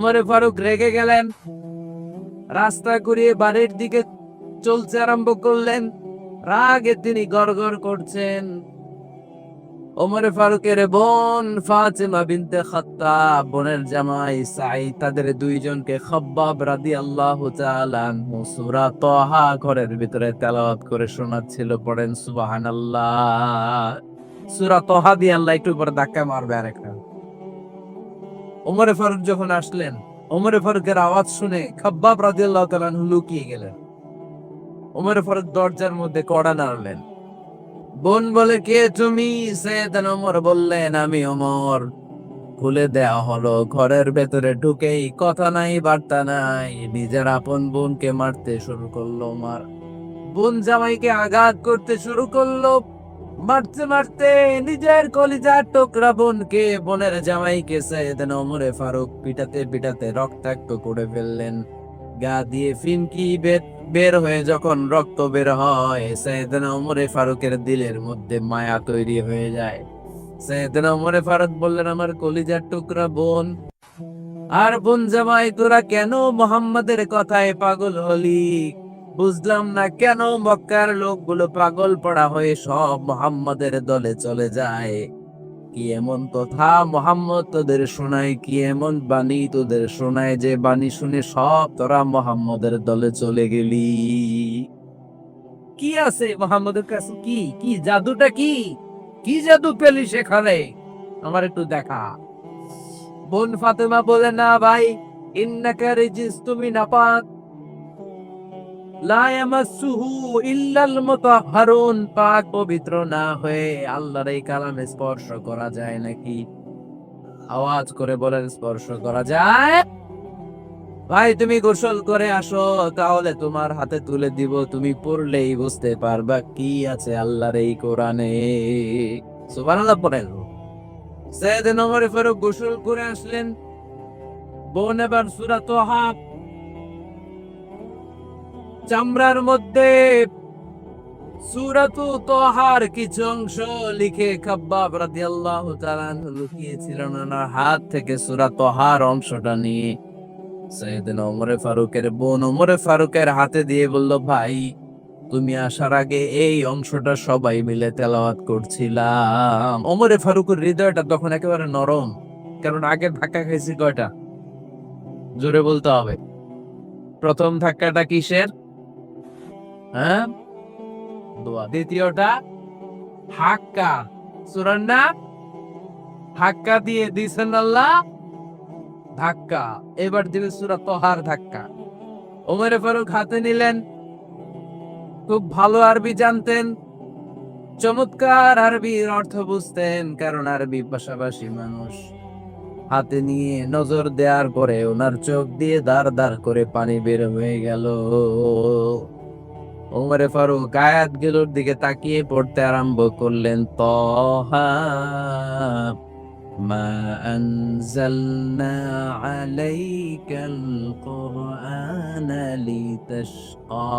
ওমরে ফারুক রেগে গেলেন, রাস্তা ঘুরিয়ে বাড়ির দিকে চলতে আরম্ভ করলেন। রাগে তিনি গড়গড় করছেন। ওমরে ফারুকের বোন ফাতেমা বিনতে খাত্তাব, বোনের জামাই সাঈদ, তাদের দুইজনকে খাব্বাব রাদিয়াল্লাহু তাআলা আনহু সূরা তাহা ঘরের ভিতরে তেলাওয়াত করে শোনাচ্ছিল। পড়েন সুবহানাল্লাহ। সূরা তাহা দিয়ে আল্লাহ একটু পরে ধাক্কা মারবে আরেকটা। ওমরে ফারুক যখন আসলেন, ওমরে ফারুকের আওয়াজ শুনে খাব্বাব রাদিয়াল্লাহু তাআলা আনহু লুকিয়ে গেলেন। ওমরে ফারুক দরজার মধ্যে কড়া নাড়লেন। বোন বলে, কে তুমি? সৈয়দনা ওমর বললেন, আমি ওমর। খুলে দেওয়া হলো। ঘরের ভেতরে ঢুকেই কথা নাই বার্তা নাই, নিজের আপন বোনকে মারতে শুরু করলো। বোন জামাইকে আঘাত করতে শুরু করলো। মারতে মারতে নিজের কলিজার টুকরা বোনকে, বোনের জামাইকে সৈয়দনা ওমরে ফারুক পিটাতে পিটাতে রক্তাক্ত করে ফেললেন। গা দিয়ে ফিনকি বের হয়ে যখন রক্ত বের হয়, সৈয়দনা ওমরে ফারুকের দিলের মধ্যে মায়া তৈরি হয়ে যায়। সৈয়দনা ওমরে ফারুক বললেন, আমার কলিজার টুকরা বোন আর বোন জামাই, তোরা কেন মুহাম্মাদের কথায় পাগল হলি? বুঝলাম না কেন মক্কার লোকগুলো পাগল পড়া হয়ে সব মুহাম্মাদের দলে চলে যায়। কি এমন কথা মুহাম্মদ তোদের শোনায়? কি এমন বাণী তোদের শোনায় যে বাণী শুনে সব তোরা মুহাম্মদের দলে চলে গেলি? কি আছে মুহাম্মদের কাছে? কি কি জাদুটা কি? কি জাদু পেলি সেখানে? আমার একটু দেখা। বোন ফাতেমা বলে, না ভাই, ইন্নাকা রিজিস, তুমি নাপাক। লা ইয়ামাসসুহু ইল্লাল মুতাহহারুন, পাক পবিত্র না হয়ে আল্লাহর এই কালামে স্পর্শ করা যায় নাকি? আওয়াজ করে বলেন, স্পর্শ করা যায়? ভাই তুমি গোসল করে আসো, তাহলে তোমার হাতে তুলে দিব, তুমি পড়লেই বুঝতে পারবা কি আছে আল্লাহর এই কোরআনে। সুবহানাল্লাহ পড়েন। সৈয়দনা ওমর ফারুক গোসল করে আসলেন। বোন এবার সূরা তাহা চামড়ার মধ্যে সূরাতু তাহার কিছু অংশ লিখে খাব্বাব রাদিয়াল্লাহু তাআলা আনহু লুকিয়েছিলেন ওনার হাত থেকে। সূরা তাহার অংশটা নিয়ে সৈয়দনা ওমরে ফারুকের বোন ওমরে ফারুকের হাতে দিয়ে বলল, ভাই তুমি আসার আগে এই অংশটা সবাই মিলে তেলাওয়াত করছিলাম। ওমরে ফারুকের হৃদয়টা তখন একেবারে নরম, কারণ আগে ধাক্কা খাইছি কয়টা? জোরে বলতে হবে। প্রথম ধাক্কাটা কিসের? হ্যাঁ, দোয়া। দ্বিতীয়টা হাক্কা, সূরার নাম হাক্কা দিয়ে দিছেন আল্লাহ ধাক্কা। এবার দিবে সূরা তাহার ধাক্কা। ওমরে ফারুক হাতে নিলেন। খুব ভালো আরবি জানতেন, চমৎকার আরবির অর্থ বুঝতেন, কারণ আরবি ভাষাভাষী মানুষ। হাতে নিয়ে নজর দেওয়ার পরে ওনার চোখ দিয়ে দার দার করে পানি বের হয়ে গেল। ওমরে ফারুক আয়াতগুলোর দিকে তাকিয়ে পড়তে আরম্ভ করলেন। তাহা মা আনজালনা আলাইকাল কুরআনা লিতাশকা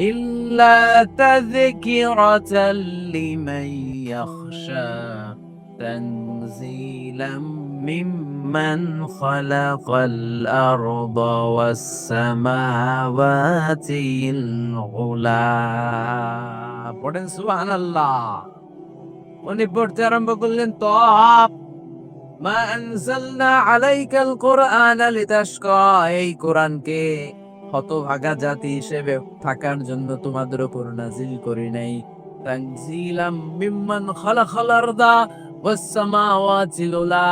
ইল্লা তাযকিরাতাল লিমান ইয়াখশা তানজিলাম মিম্মান খালাকাল আরদা ওয়াস সামাওয়াতিল উলা। পড়েন সুবহানাল্লাহ। উনি পড়তে আরম্ভ করলেন, তাহা মা আনজালনা আলাইকাল কুরআনা লিতাশকা, এই কোরআনকে হতভাগা জাতি হিসেবে থাকার জন্য তোমাদের উপর নাজিল করি নাই। তানজিলাম মিম্মান খালাকাল আরদা ওয়াস সামাওয়াতিল উলা,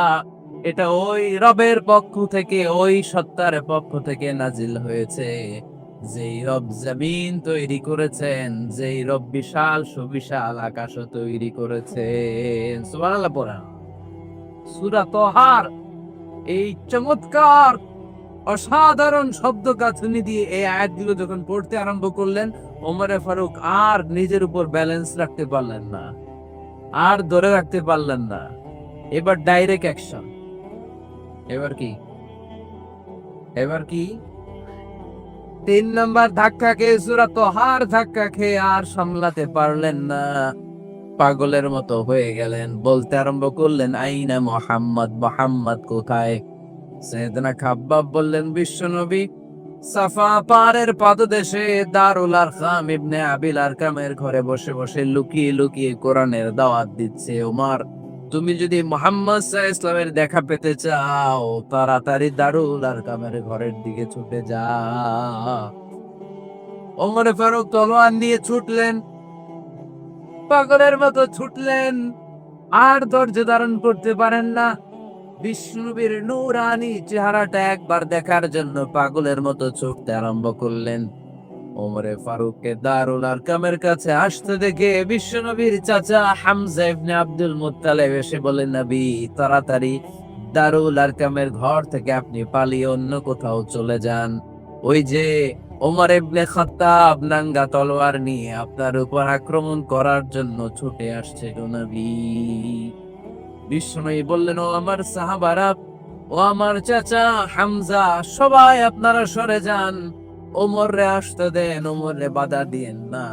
এটা ওই রবের পক্ষ থেকে, ওই সত্তার পক্ষ থেকে নাজিল হয়েছে, যেই রব জমিন তৈরি করেছেন, যেই রব বিশাল সুবিশাল আকাশও তৈরি করেছেন। সুবহানাল্লাহ পড়া। সূরা তাহার এই চমৎকার অসাধারণ শব্দ গাঁথনি দিয়ে এই আয়াতগুলো যখন পড়তে আরম্ভ করলেন, ওমরে ফারুক আর নিজের উপর ব্যালেন্স রাখতে পারলেন না, আর ধরে রাখতে পারলেন না। এবার ডাইরেক্ট অ্যাকশন। এবার কি? এবার কি? 3 নাম্বার ধাক্কা খেয়ে, সূরা তাহার ধাক্কা খেয়ে আর সামলাতে পারলেন না, পাগলের মতো হয়ে গেলেন। বলতে আরম্ভ করলেন, আইনা মুহাম্মদ, মুহাম্মদ কোথায়? সাইয়েদনা খাব্বাব বললেন, বিশ্বনবী সাফা পাহাড়ের পাদদেশে দারুল আরকাম ইবনে আবিল আরকামের ঘরে বসে বসে লুকিয়ে লুকিয়ে কোরআনের দাওয়াত দিচ্ছে ওমর। তুমি যদি মুহাম্মদ সাল্লাল্লাহু আলাইহি ওয়াসাল্লামের দেখা পেতে চাও, তাড়াতাড়ি দারুল আরকামের ঘরের দিকে ছুটে যাও। ওমর ফারুক তলোয়ার নিয়ে ছুটলেন, পাগলের মতো ছুটলেন, আর ধৈর্য ধারণ করতে পারেন না। বিষ্ণুবীর নূরানী চেহারাটা একবার দেখার জন্য পাগলের মতো ছুটতে আরম্ভ করলেন। ওমরে ফারুককে দারুল আরকামের কাছে আসতে দেখে বিশ্বনবীর চাচা হামজা ইবনে আব্দুল মুত্তালিব এসে বলেন, নবী তাড়াতাড়ি দারুল আরকামের ঘর থেকে আপনি পালিয়ে অন্য কোথাও চলে যান। ওই যে ওমর ইবনে খাত্তাব নাঙ্গা তলোয়ার নিয়ে আপনার উপর আক্রমণ করার জন্য ছুটে আসছে গো নবী। বিষ্ণুই বললেন, ও আমার সাহাবারা, ও আমার চাচা হামজা, সবাই আপনারা সরে যান, ওমরে আসতে দেন, ওমরে বাধা দিয়েন না।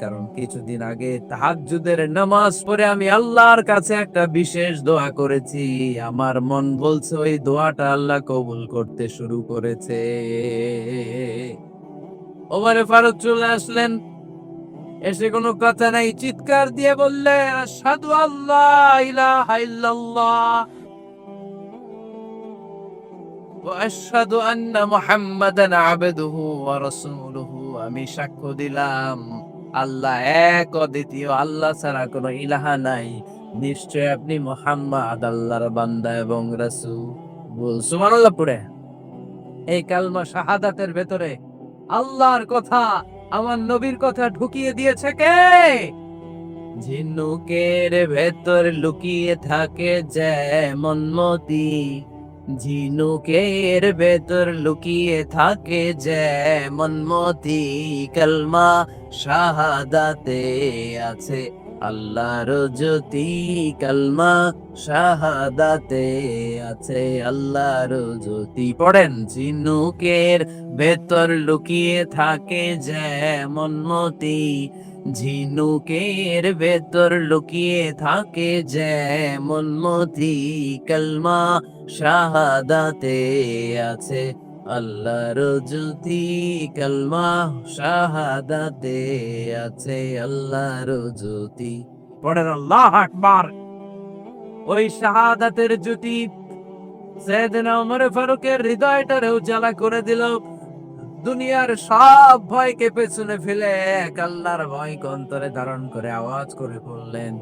কারণ কিছুদিন আগে তাহাজ্জুদের নামাজ পড়ে আমি আল্লাহর কাছে একটা বিশেষ দোয়া করেছি। আমার মন বলছে ওই দোয়াটা আল্লাহ কবুল করতে শুরু করেছে। ওমরে ফারুক চলে আসলেন, এসে কোনো কথা নাই চিৎকার দিয়ে বললেন, আশহাদু আল্লাহ ইলাহা ইল্লাল্লাহ ওয়া আশহাদু আন্না মুহাম্মাদান আবদুহু ওয়া রাসূলুহু। আমি সাক্ষ্য দিলাম আল্লাহ এক, অদ্বিতীয়, আল্লাহ ছাড়া কোনো ইলাহা নাই। নিশ্চয় আপনি মুহাম্মদ আল্লাহর বান্দা এবং রাসূল। সুবহানাল্লাহ পড়ে এই কালমা শাহাদাতের ভেতরে আল্লাহর কথা, আমার নবীর কথা ঢুকিয়ে দিয়েছে কে? ঝিনুকের ভেতর লুকিয়ে থাকে যেমন মতি, ঝিনুকের ভেতর লুকিয়ে থাকে যেমন মতি, কালমা শাহাদাতে আছে আল্লাহর জ্যোতি, কালমা শাহাদাতে আছে আল্লাহর জ্যোতি। পড়েন, ঝিনুকের ভেতর লুকিয়ে থাকে যেমন মতি, ঝিনুকের ভেতর লুকিয়ে থাকে যেমন মতি, কালমা শাহাদাতে আছে আল্লাহর জ্যোতি, কালমা শাহাদাতে আছে আল্লাহর জ্যোতি। পড়েন আল্লাহু আকবার। ওই শাহাদাতের জ্যোতি সাইয়েদনা ওমর ফারুকের হৃদয়টারে উজালা করে দিল। দুনিয়ার সব ভয়কে পেছনে ফেলে এক আল্লাহর ভয়কে অন্তরে ধারণ করে আওয়াজ করে বললেন,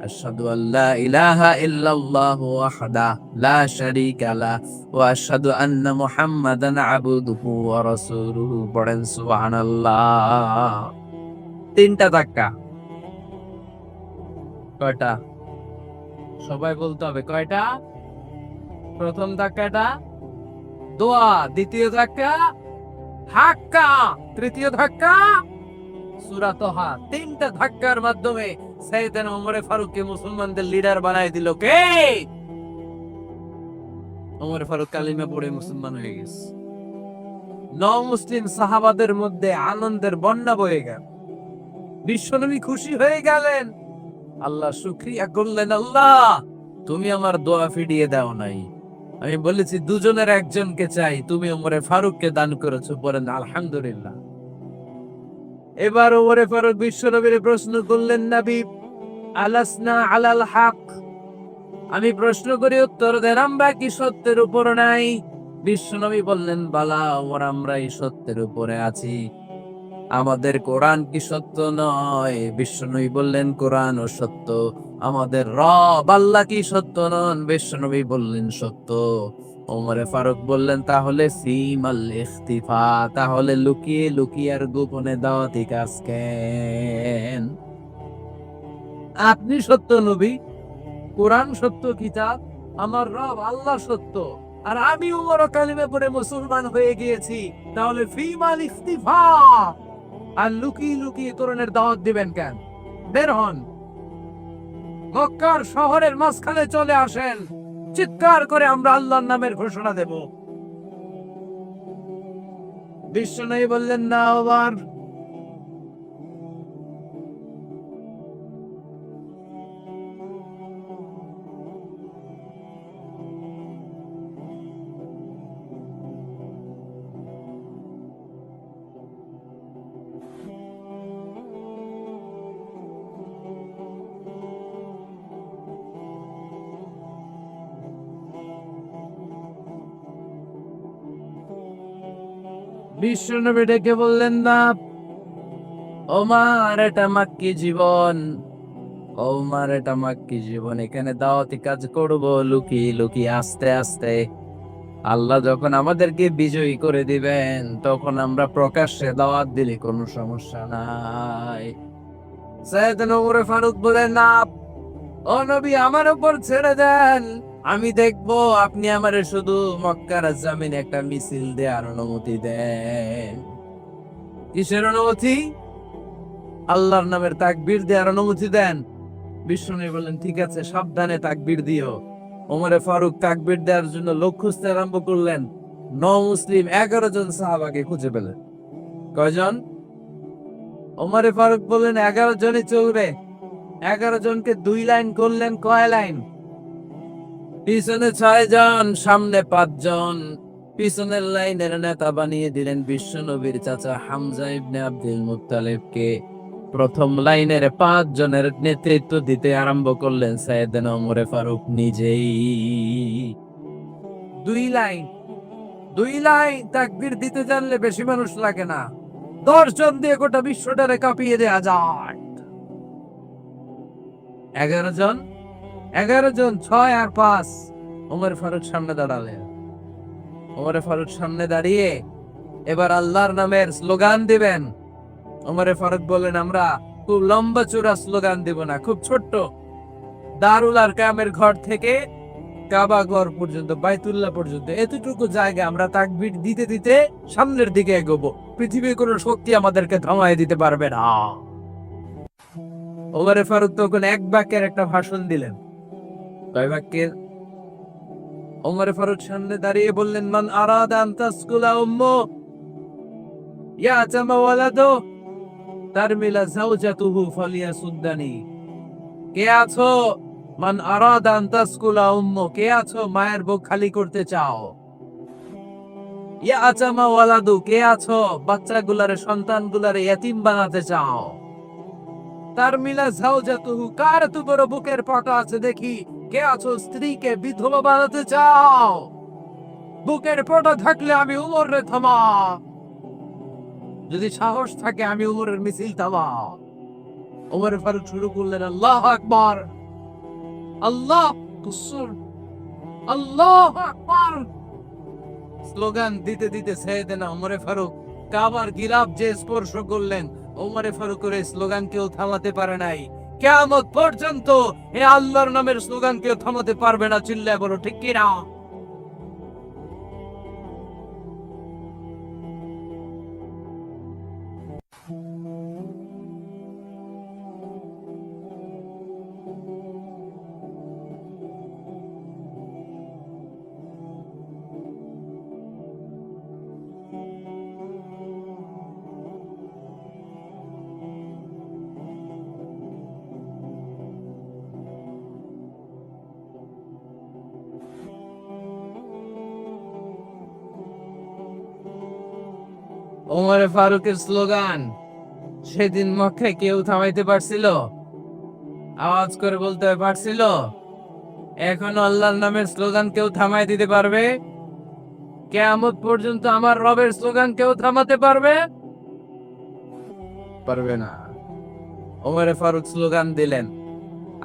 আশহাদু আল্লা ইলাহা ইল্লাল্লাহু ওয়াহদাহু লা শারীকা লাহু ওয়া আশহাদু আন্না মুহাম্মাদান আবদুহু ওয়া রাসূলুহু। পড়েন সুবহানাল্লাহ। তিনটা ধাক্কা। কয়টা? সবাই বলতে হবে কয়টা? প্রথম ধাক্কাটা দোয়া, দ্বিতীয় ধাক্কা হাক্কা, তৃতীয় ধাক্কা সূরা তাহা। তিনটা ধাক্কার মাধ্যমে সাইয়েদনা ওমর ফারুককে মুসলমানদের লিডার বানায় দিল কে? ওমর ফারুক কালিমা পড়ে মুসলমান হয়ে গেছে। মুসলিম সাহাবাদের মধ্যে আনন্দের বন্যা বয়ে গেল। বিশ্বনবী খুশি হয়ে গেলেন, আল্লাহ শুকরিয়া করলেন, আল্লাহ তুমি আমার দোয়া ফিরিয়ে দাও নাই। আমি বলেছি দুজনের একজনকে চাই, তুমি ওমরে ফারুককে দান করেছো। বলেন আলহামদুলিল্লাহ। এবার ওমরে ফারুক বিশ্বনবীর প্রশ্ন করলেন, নবী আলাসনা আলাল হক, আমি প্রশ্ন করি উত্তর দেন, আমরা কি সত্যের উপর নাই? বিশ্বনবী বললেন, বালা ওমর, আমরা এই সত্যের উপরে আছি। আমাদের কোরআন কি সত্য নয়? বিশ্বনবী বললেন, কোরআন ও সত্য। আমাদের রব আল্লাহ কি সত্য নন? বিশ্বনবী বললেন, সত্য। ওমরে ফারুক বললেন, তাহলে ফিমাল ইখতিফা, তাহলে লুকিয়ে লুকিয়ে আর গোপনে দাওয়াতি কাজ কেন? আপনি সত্য নবী, কোরআন সত্য কিতাব, আমার রব আল্লাহ সত্য, আর আমি উমর কালিমে পড়ে মুসলমান হয়ে গিয়েছি, তাহলে ফিমাল ইখতিফা, আর লুকিয়ে লুকিয়ে কোরআনের দাওয়াত দিবেন কেন? বের হন, মক্কার শহরের মাঝখানে চলে আসেন, চিৎকার করে আমরা আল্লাহর নামের ঘোষণা দেব। বিশ্বনবী বললেন, না ওমর, বিশ্বনবী ডেকে বললেন, না ওমর, এটা মাক্কি জীবন। ওমর, এটা মাক্কি জীবন, এখানে দাওয়াতি কাজ করব লুকিয়ে লুকিয়ে, আস্তে আস্তে। আল্লাহ যখন আমাদেরকে বিজয়ী করে দিবেন, তখন আমরা প্রকাশ্যে দাওয়াত দিলে কোনো সমস্যা নাই। সাইয়েদনা ওমর ফারুক বলেন, না ও নবী, আমার উপর ছেড়ে দেন, আমি দেখবো আপনি আমারে শুধু মক্কার জমিনে একটা মিছিল দেওয়ার অনুমতি দেন। কিসের অনুমতি? আল্লাহর নামের তাকবীর দেওয়ার অনুমতি দেন। বিষ্ণু বললেন, ঠিক আছে, সাবধানে তাকবীর দিও। ওমরে ফারুক তাকবীর দেওয়ার জন্য লোক খুঁজতে আরম্ভ করলেন। মুসলিম 11 জন সাহাবাকে খুঁজে পেলেন। কয়জন? ওমরে ফারুক বললেন 11 জনই চলবে। 11 জনকে 2 লাইন করলেন। কয় লাইন? পিছনে 6 জন, সামনে 5 জন। পিছনের লাইনের নেতা বানিয়ে দিলেন বিশ্বনবীর চাচা হামজা ইবনে আব্দুল মুত্তালিবকে। প্রথম লাইনের 5 জনের নেতৃত্ব দিতে আরম্ভ করলেন সাইয়েদনা ওমরে ফারুক নিজেই। 2 লাইন, 2 লাইন তাকবীর দিতে জানলে বেশি মানুষ লাগে না, 10 জন দিয়ে গোটা বিশ্বটারে কাঁপিয়ে দেয়া যায়। 11 জন, 11 জন, 6 আর 5। ওমর ফারুক সামনে দাঁড়ালেন। ওমরে ফারুক সামনে দাঁড়িয়ে এবার আল্লাহর নামের স্লোগান দিবেন। ওমরে ফারুক বললেন, আমরা খুব লম্বা চূড়া স্লোগান দিব না, খুব ছোট্ট। দারুল আরকামের ঘর থেকে কাবা ঘর পর্যন্ত, বাইতুল্লাহ পর্যন্ত, এতটুকু জায়গা আমরা তাকবীর দিতে দিতে সামনের দিকে এগোবো। পৃথিবীর কোনো শক্তি আমাদেরকে থামায় দিতে পারবে না। ওমরে ফারুক তখন এক বাক্যের একটা ভাষণ দিলেন। কয় বাক্যের? ওমরে ফারুক সামনে দাঁড়িয়ে বললেন, মান আরাদা আন তাসকুলা উম্মু ইয়াতামা ওয়ালাদু তারমিলা যাওজাতুহু ফালিয়াসুদ্দানি। কে আছো? মান আরাদা আন তাসকুলা উম্মু, কে আছো মায়ের বুক খালি করতে চাও? ইয়াতামা ওয়ালাদু, কে আছো বাচ্চাগুলারে, সন্তানগুলারে ইতিম বানাতে চাও? তারমিলা যাওজাতুহু, কার এত বড় বুকের পাটা আছে দেখি, কে আছো স্ত্রীকে বিধবা বানাতে চাও? বুকের পাটা থাকলে আমি উমরে থামা, যদি সাহস থাকে আমি উমরের মিছিল থামা। ওমর ফারুক শুরু করলেন, আল্লাহু আকবার, আল্লাহ কুসুর, আল্লাহু আকবার। স্লোগান দিতে দিতে সাইয়েদনা ওমর ফারুক কাবার গিলাফ যে স্পর্শ করলেন, ওমর ফারুকের স্লোগান কেউ থামাতে পারে নাই। কিয়ামত পর্যন্ত এ আল্লাহর নামের স্লোগান কেউ থামাতে পারবে না। চিল্লায় বলো ঠিক কি না? ওমর ফারুকের স্লোগান সেদিন মক্কায় কেউ থামাইতে পারছিল? আওয়াজ করে বলতে পারছিল? এখন আল্লাহর নামের স্লোগান কেউ থামাই দিতে পারবে? কিয়ামত পর্যন্ত আমার রবের স্লোগান কেউ থামাতে পারবে? পারবে না। ওমর ফারুক স্লোগান দিলেন।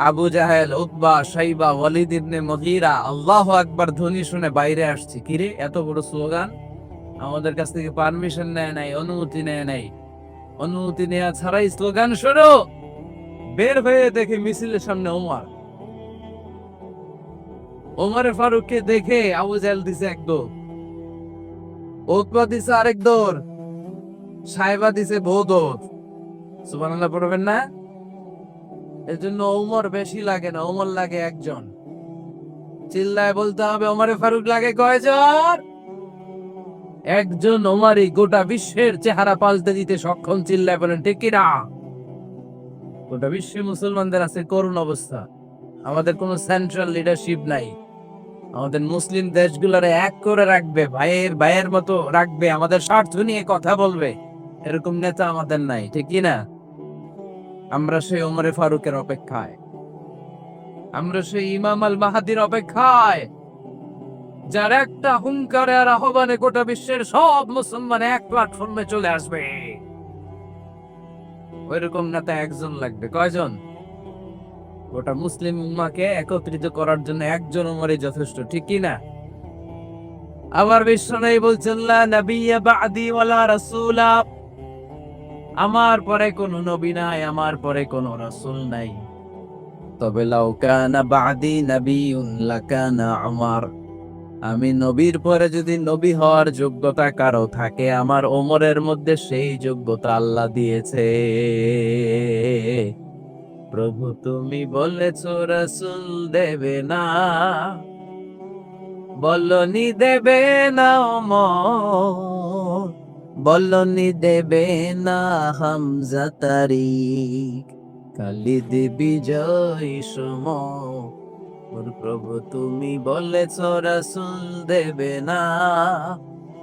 আবু জাহেল, উতবা, শাইবা, ওয়ালিদ ইবনে মুগীরা আল্লাহু আকবার ধ্বনি শুনে বাইরে আসছে। কিরে, এত বড় স্লোগান! আমাদের কাছ থেকে পারমিশন নেয় নাই, অনুমতি নেয় নাই। অনুমতি নেওয়া ছাড়াই স্লোগান শুরু। বের হয়ে দেখে মিছিলের সামনে ওমর। ওমর ফারুককে দেখে আবু জাহেল দিছে এক দৌড়, উতবা দিছে আরেক দৌড়, সাইবা দিছে বহু দৌড়। সুবহানাল্লাহ পড়বেন না? এর জন্য ওমর বেশি লাগে না, ওমর লাগে একজন। চিল্লায় বলতে হবে, ওমরে ফারুক লাগে কয়জন? একজন। ওমরই গোটা বিশ্বের চেহারা পাল্টে দিতে সক্ষম। চিল্লায় বলেন ঠিক কিনা? গোটা বিশ্বে মুসলমানদের আছে করুণ অবস্থা। আমাদের কোনো সেন্ট্রাল লিডারশিপ নাই। আমাদের মুসলিম দেশগুলোরে এক করে রাখবে, ভাইয়ের ভাইয়ের মতো রাখবে, আমাদের স্বার্থ নিয়ে কথা বলবে, এরকম নেতা আমাদের নাই। ঠিক কিনা? আমরা সেই ওমরে ফারুকের অপেক্ষায়, আমরা সেই ইমাম আল মাহাদির অপেক্ষায়। যার একটা হুঙ্কারে আর আহ্বানে গোটা বিশ্বের সব মুসলমান এক প্ল্যাটফর্মে চলে আসবে। ওইরকম নেতা একজন লাগবে। কয়জন? গোটা মুসলিম উম্মাহকে একত্রিত করার জন্য একজন ওমরই যথেষ্ট, ঠিক কি না? আবার বিশ্বনবী বলছেন, লা নাবিয়্যা বা'দি ওয়ালা রাসূলা, আমার পরে কোনো নবী নাই, আমার পরে কোনো রাসূল নাই। তবে লাউ কানা বা'দি নাবিয়্যুন লাকানা উমর, আমি নবীর পরে যদি নবী হওয়ার যোগ্যতা কারো থাকে, আমার ওমরের মধ্যে সেই যোগ্যতা আল্লাহ দিয়েছে। প্রভু তুমি বলেছো রাসূল দেবে না, বলনি দেবে না ওমর, বলনি দেবে না হামজা তারিক, খালিদ বিজয় সমর। প্রভু তুমি বলেছ রাসূল দেবে না,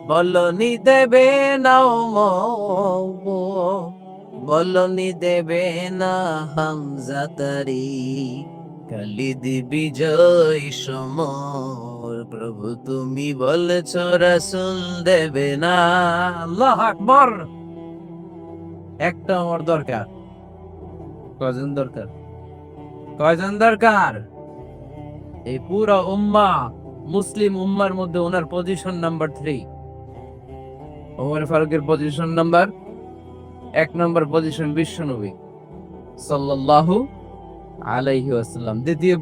বলনি দেবে না ওমর, বলনি দেবে না হামজা তারিক, খালিদ বিজয় সমর। প্রভু তুমি বলেছ রাসূল দেবে না। আল্লাহু আকবার। একটা আমার দরকার। কয়জন দরকার? কয়জন দরকার? এই পুরো উম্মাহ, মুসলিম উম্মার মধ্যে ওনার পজিশন নাম্বার 3। ওমর ফারুকের পজিশন নাম্বার 1 নম্বর পজিশন বিশ্বনবী সাল্লাল্লাহু আলাইহি ওয়াসাল্লাম। দ্বিতীয়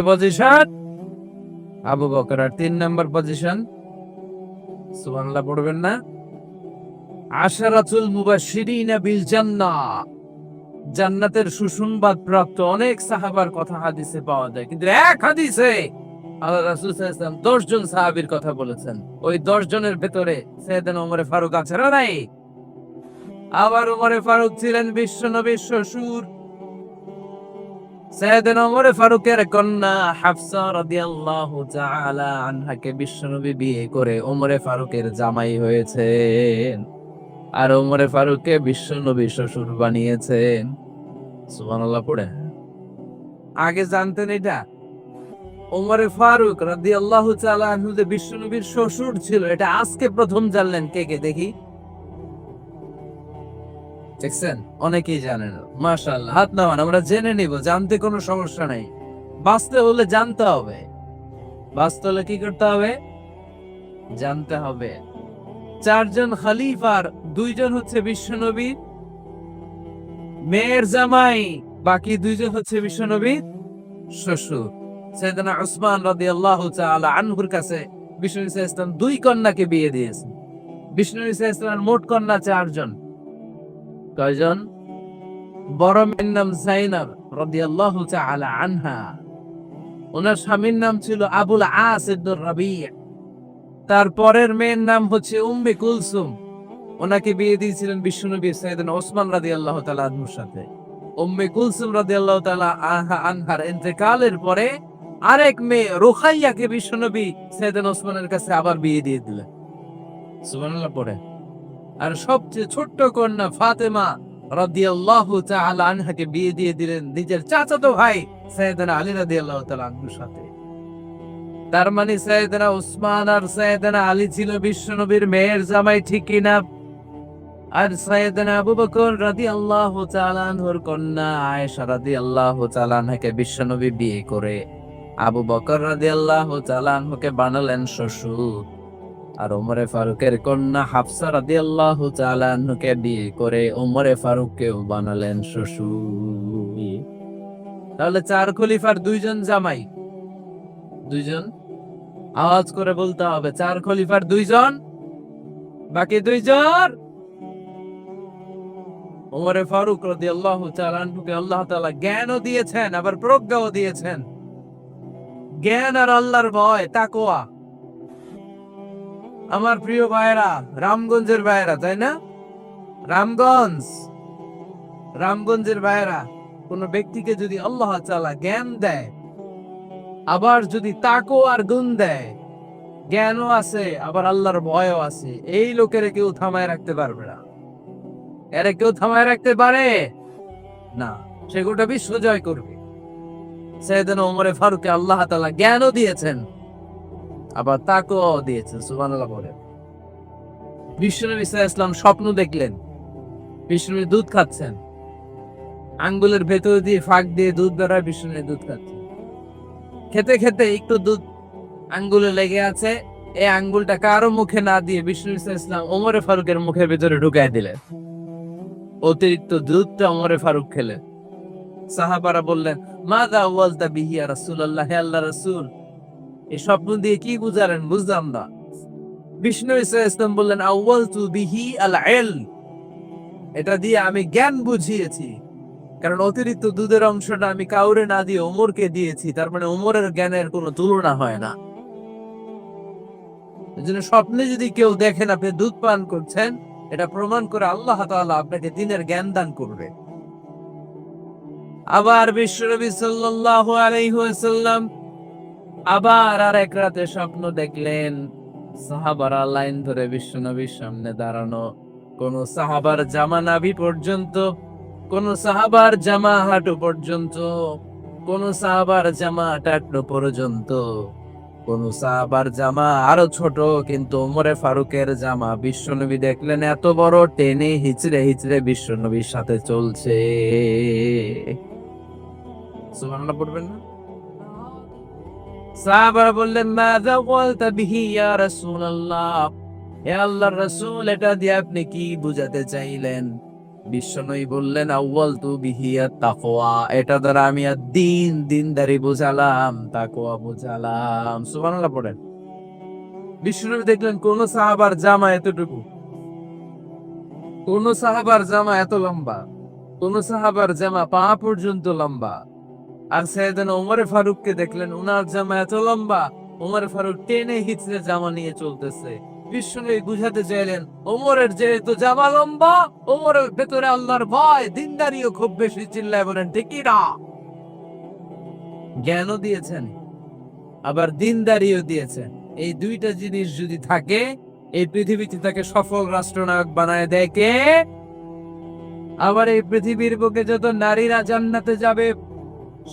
পজিশন আবু বকর। আর 3 নম্বর পজিশন, সুবহানাল্লাহ পড়বেন না, আশারাতুল মুবাশশিরিনা বিল জান্নাহ, জান্নাতের সুসংবাদ প্রাপ্ত অনেক সাহাবার কথা হাদিসে পাওয়া যায়, কিন্তু এক হাদিসে আল্লাহ রাসূল সাল্লাল্লাহু আলাইহি ওয়াসাল্লাম 10 জন সাহাবীর কথা বলেছেন। ওই 10 জনের ভেতরে সাইয়েদনা ওমর ফারুক আছে না নাই? আবার ওমর ফারুক ছিলেন বিশ্বনবীর শ্বশুর। সাইয়েদনা ওমর ফারুকের কন্যা হাফসা রাদিয়াল্লাহু তাআলা আনহাকে বিশ্বনবী বিয়ে করে ওমর ফারুকের জামাই হয়েছেন। আর ওমর ফারুককে বিশ্বনবী শ্বশুর বানিয়েছেন। সুবহানাল্লাহ পড়ে। আগে জানতেন এটা? ওমর ফারুক রাদিয়াল্লাহু তাআলা আনহু যে বিশ্বনবীর শ্বশুর ছিল, এটা আজকে প্রথম জানলেন কে কে দেখি? দেখছেন? অনেকেই জানে না। মাশাআল্লাহ, হাত নামান, আমরা জেনে নিব, জানতে কোনো সমস্যা নাই। বাঁচতে হলে জানতে হবে। বাঁচতে হলে কি করতে হবে? জানতে হবে। 4 জন খলিফার 2 জন হচ্ছে বিশ্বনবীর মেয়ের জামাই, বাকি 2 জন হচ্ছে বিশ্বনবীর শ্বশুর। সাইয়েদনা উসমান রাদিয়াল্লাহু তাআলা আনহুর কাছে বিষ্ণু ইসা ইসলাম 2 কন্যাকে বিয়ে দিয়েছেন। বিষ্ণু ইসা ইসলামের মোট কন্যা 4 জন। কয়জন? বড় মেয়ের নাম যায়নাব রাদিয়াল্লাহু তাআলা আনহা, ওনার স্বামীর নাম ছিল আবুল আস ইবনে রাবি'। তার পরের মেয়ের নাম হচ্ছে উম্মে কুলসুম, ওনাকে বিয়ে দিয়েছিলেন বিশ্বনবী সাইয়েদনা ওসমান রাদিয়াল্লাহু তাআলা আনহুর সাথে। উম্মে কুলসুম রাদিয়াল্লাহু তাআলা আনহার ইন্তেকালের পরে আরেক মেয়ে রুকাইয়াকে বিশ্বনবী সাইয়েদনা ওসমানের কাছে আবার বিয়ে দিয়ে দিলেন। সুবহানাল্লাহ পড়ে। আর সবচেয়ে ছোট্ট কন্যা ফাতেমা রাদিয়াল্লাহু তাআলা আনহাকে বিয়ে দিয়ে দিলেন নিজের চাচাতো ভাই সাইয়েদনা আলী রাদিয়াল্লাহু তাআলা আনহুর সাথে। তার মানে সাইয়েদনা ওসমান আর সাইয়েদনা আলী ছিল বিশ্বনবীর মেয়ের জামাই, ঠিক কি না? আর সাইয়েদনা আবু বকর রাদিয়াল্লাহু তাআলা আনহুর কন্যা আয়েশা রাদিয়াল্লাহু তাআলা আনহাকে বিশ্বনবী বিয়ে করে আবু বকর রাদিয়াল্লাহু তাআলা আনহুকে বানালেন শ্বশুর। আর ওমরে ফারুকের কন্যা হাফসা রাদিয়াল্লাহু তাআলা আনহুকে বিয়ে করে ওমরে ফারুককেও বানালেন শ্বশুর। তাহলে 4 খলিফার 2 জন জামাই। 2 জন, আওয়াজ করে বলতে হবে, 4 খলিফার 2 জন, বাকি 2 জন। ওমরে ফারুক রাদিয়াল্লাহু তাআলা আনহুকে আল্লাহ তাআলা জ্ঞানও দিয়েছেন, আবার প্রজ্ঞাও দিয়েছেন। জ্ঞান আর আল্লাহর ভয়, তাকওয়া। আমার প্রিয় ভাইরা, রামগঞ্জের ভাইরা, তাই না? রামগঞ্জের ভাইরা, কোন ব্যক্তিকে যদি আল্লাহ তাআলা জ্ঞান দেয়, আবার যদি তাকওয়ার গুণ দেয়, জ্ঞানও আছে আবার আল্লাহর ভয়ও আছে, এই লোকের কেউ থামায় রাখতে পারবে না। এরা কেউ থামায় রাখতে পারে না। সে গোটা বিশ্ব জয় করবে। সাইয়েদনা ওমরে ফারুককে আল্লাহ তাআলা জ্ঞানও দিয়েছেন, আবার তাকওয়াও দিয়েছেন। সুবহানাল্লাহ বলেন। বিশ্বনবী সাল্লাল্লাহু আলাইহি ওয়াসাল্লাম স্বপ্ন দেখলেন, বিশ্বনবী দুধ খাচ্ছেন, আঙ্গুলের ভেতর দিয়ে ফাঁক দিয়ে দুধ বেরোয়, বিশ্বনবী দুধ খাচ্ছেন। খেতে খেতে একটু দুধ আঙ্গুলে লেগে আছে, এই আঙ্গুলটা কারো মুখে না দিয়ে বিশ্বনবী সাল্লাল্লাহু আলাইহি ওয়াসাল্লাম ওমরে ফারুকের মুখের ভিতরে ঢুকায় দিলেন। অতিরিক্ত দুধটা ওমরে ফারুক খেলেন। সাহাবারা বললেন, মাযা ওয়ালতা বিহি ইয়া রাসূলুল্লাহ, হে আল্লাহর রাসূল, এই স্বপ্ন দিয়ে কি বুঝালেন? বুঝলাম না। বিষ্ণু ইসলাম বললেন, আউয়ালতু বিহি আল ইলম, এটা দিয়ে আমি জ্ঞান বুঝিয়েছি। কারণ অতিরিক্ত দুধের অংশটা আমি কাউরে না দিয়ে ওমরকে দিয়েছি, তার মানে ওমরের জ্ঞানের কোনো তুলনা হয় না। এজন্য স্বপ্নে যদি কেউ দেখেন আপনি দুধ পান করছেন, এটা প্রমাণ করে আল্লাহ তাআলা আপনাকে দ্বীনের জ্ঞান দান করবে। আবার বিশ্বনবী সাল্লাল্লাহু আলাইহি ওয়াসাল্লাম আবার আর এক রাতে স্বপ্ন দেখলেন, সাহাবারা লাইন ধরে বিশ্বনবীর সামনে দাঁড়ানো, কোন সাহাবার জামা নাভি পর্যন্ত, কোন সাহাবার জামা হাঁটু পর্যন্ত, কোন সাহাবার জামা টাকনো পর্যন্ত, কোন সাহাবার জামা আরো ছোট, কিন্তু ওমরে ফারুকের জামা বিশ্বনবী দেখলেন এত বড়, টেনে হিচড়ে হিচড়ে বিশ্বনবীর সাথে চলছে। সুবহানাল্লাহ পড়বেন না? সাহাবারা বললেন, মাযা ওয়ালতা বিহি ইয়া রাসূলুল্লাহ, হে আল্লাহর রাসূল, এটা দিয়ে আপনি কি বুঝাতে চাইলেন? বিশ্বনবী বললেন, আউয়ালতু বিহি আত-তাকওয়া, এটা দ্বারা আমি দ্বীন, দ্বীনদারি বুঝালাম, তাকওয়া বুঝালাম। সুবহানাল্লাহ পড়েন। বিশ্বনবী দেখলেন কোন সাহাবার জামা এতটুকু, কোন সাহাবার জামা এত লম্বা, কোন সাহাবার জামা পা পর্যন্ত লম্বা। আর সাইয়েদনা ওমরে ফারুককে দেখলেন, উনার জামা এত লম্বা, ওমরে ফারুক টেনে হিচড়ে জামা নিয়ে চলতেছে। বিশ্বনবী বুঝাতে চাইলেন, ওমরের যেহেতু জামা লম্বা, ওমরের ভেতরে আল্লাহর ভয়, দিনদারিও খুব বেশি। চিল্লায় বলেন ঠিক কি না? জ্ঞানও দিয়েছেন, আবার দিনদারিও দিয়েছেন। এই দুইটা জিনিস যদি থাকে, এই পৃথিবীতে তাকে সফল রাষ্ট্রনায়ক বানায় দেয় কে? আবার এই পৃথিবীর বুকে যত নারীরা জান্নাতে যাবে,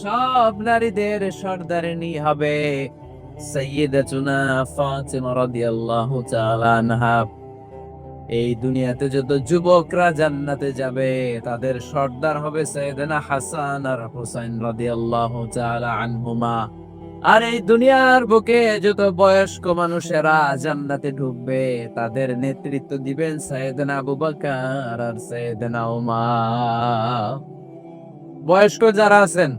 সব নারীদের সর্দারিনী হবে সাইয়্যিদাতুনা ফাতিমা রাদিয়াল্লাহু তাআলা আনহা। এই দুনিয়াতে যত যুবকরা জান্নাতে যাবে, তাদের সর্দার হবে সাইয়েদনা হাসান আর হুসাইন রাদিয়াল্লাহু তাআলা আনহুমা। আর এই দুনিয়ার বুকে যত বয়স্ক মানুষেরা জান্নাতে ঢুকবে, তাদের নেতৃত্ব দিবেন সাইয়েদনা আবু বকর আর সাইয়েদনা উমর। বয়স্ক যারা আছেন,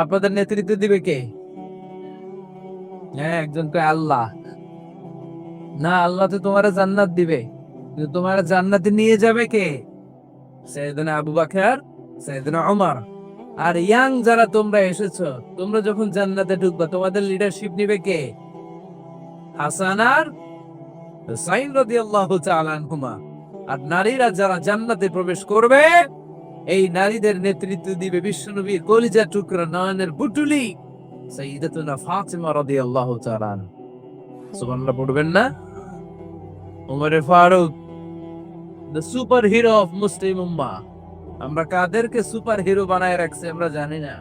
আপনাদের নেতৃত্ব দিবে কে? হ্যাঁ, একজন কয় আল্লাহ। না, আল্লাহ তো তোমার জান্নাত দিবে, কিন্তু তোমার জান্নাতে নিয়ে যাবে কে? সাইয়েদনা আবু বকর, সাইয়েদনা উমর। আর ইয়াং যারা তোমরা এসেছো, তোমরা যখন জান্নাতে ঢুকবা, তোমাদের লিডারশিপ নিবে কে? হাসান আর হুসাইন রাদিয়াল্লাহু তাআলা আনহুমা। আর নারীরা যারা জান্নাতে প্রবেশ করবে, এই নারীদের নেতৃত্ব দিবে বিশ্বনবীর কলিজার টুকরা, নয়নের বুটুলি সাইয়্যিদাতুনা ফাতিমা রাদিয়াল্লাহু তাআলা আনহা। সুবহানাল্লাহ পড়বেন না? ওমরে Farooq, the super hero of Muslim উম্মাহ। আমরা কাদেরকে সুপার হিরো বানায় রাখছে আমরা জানি না।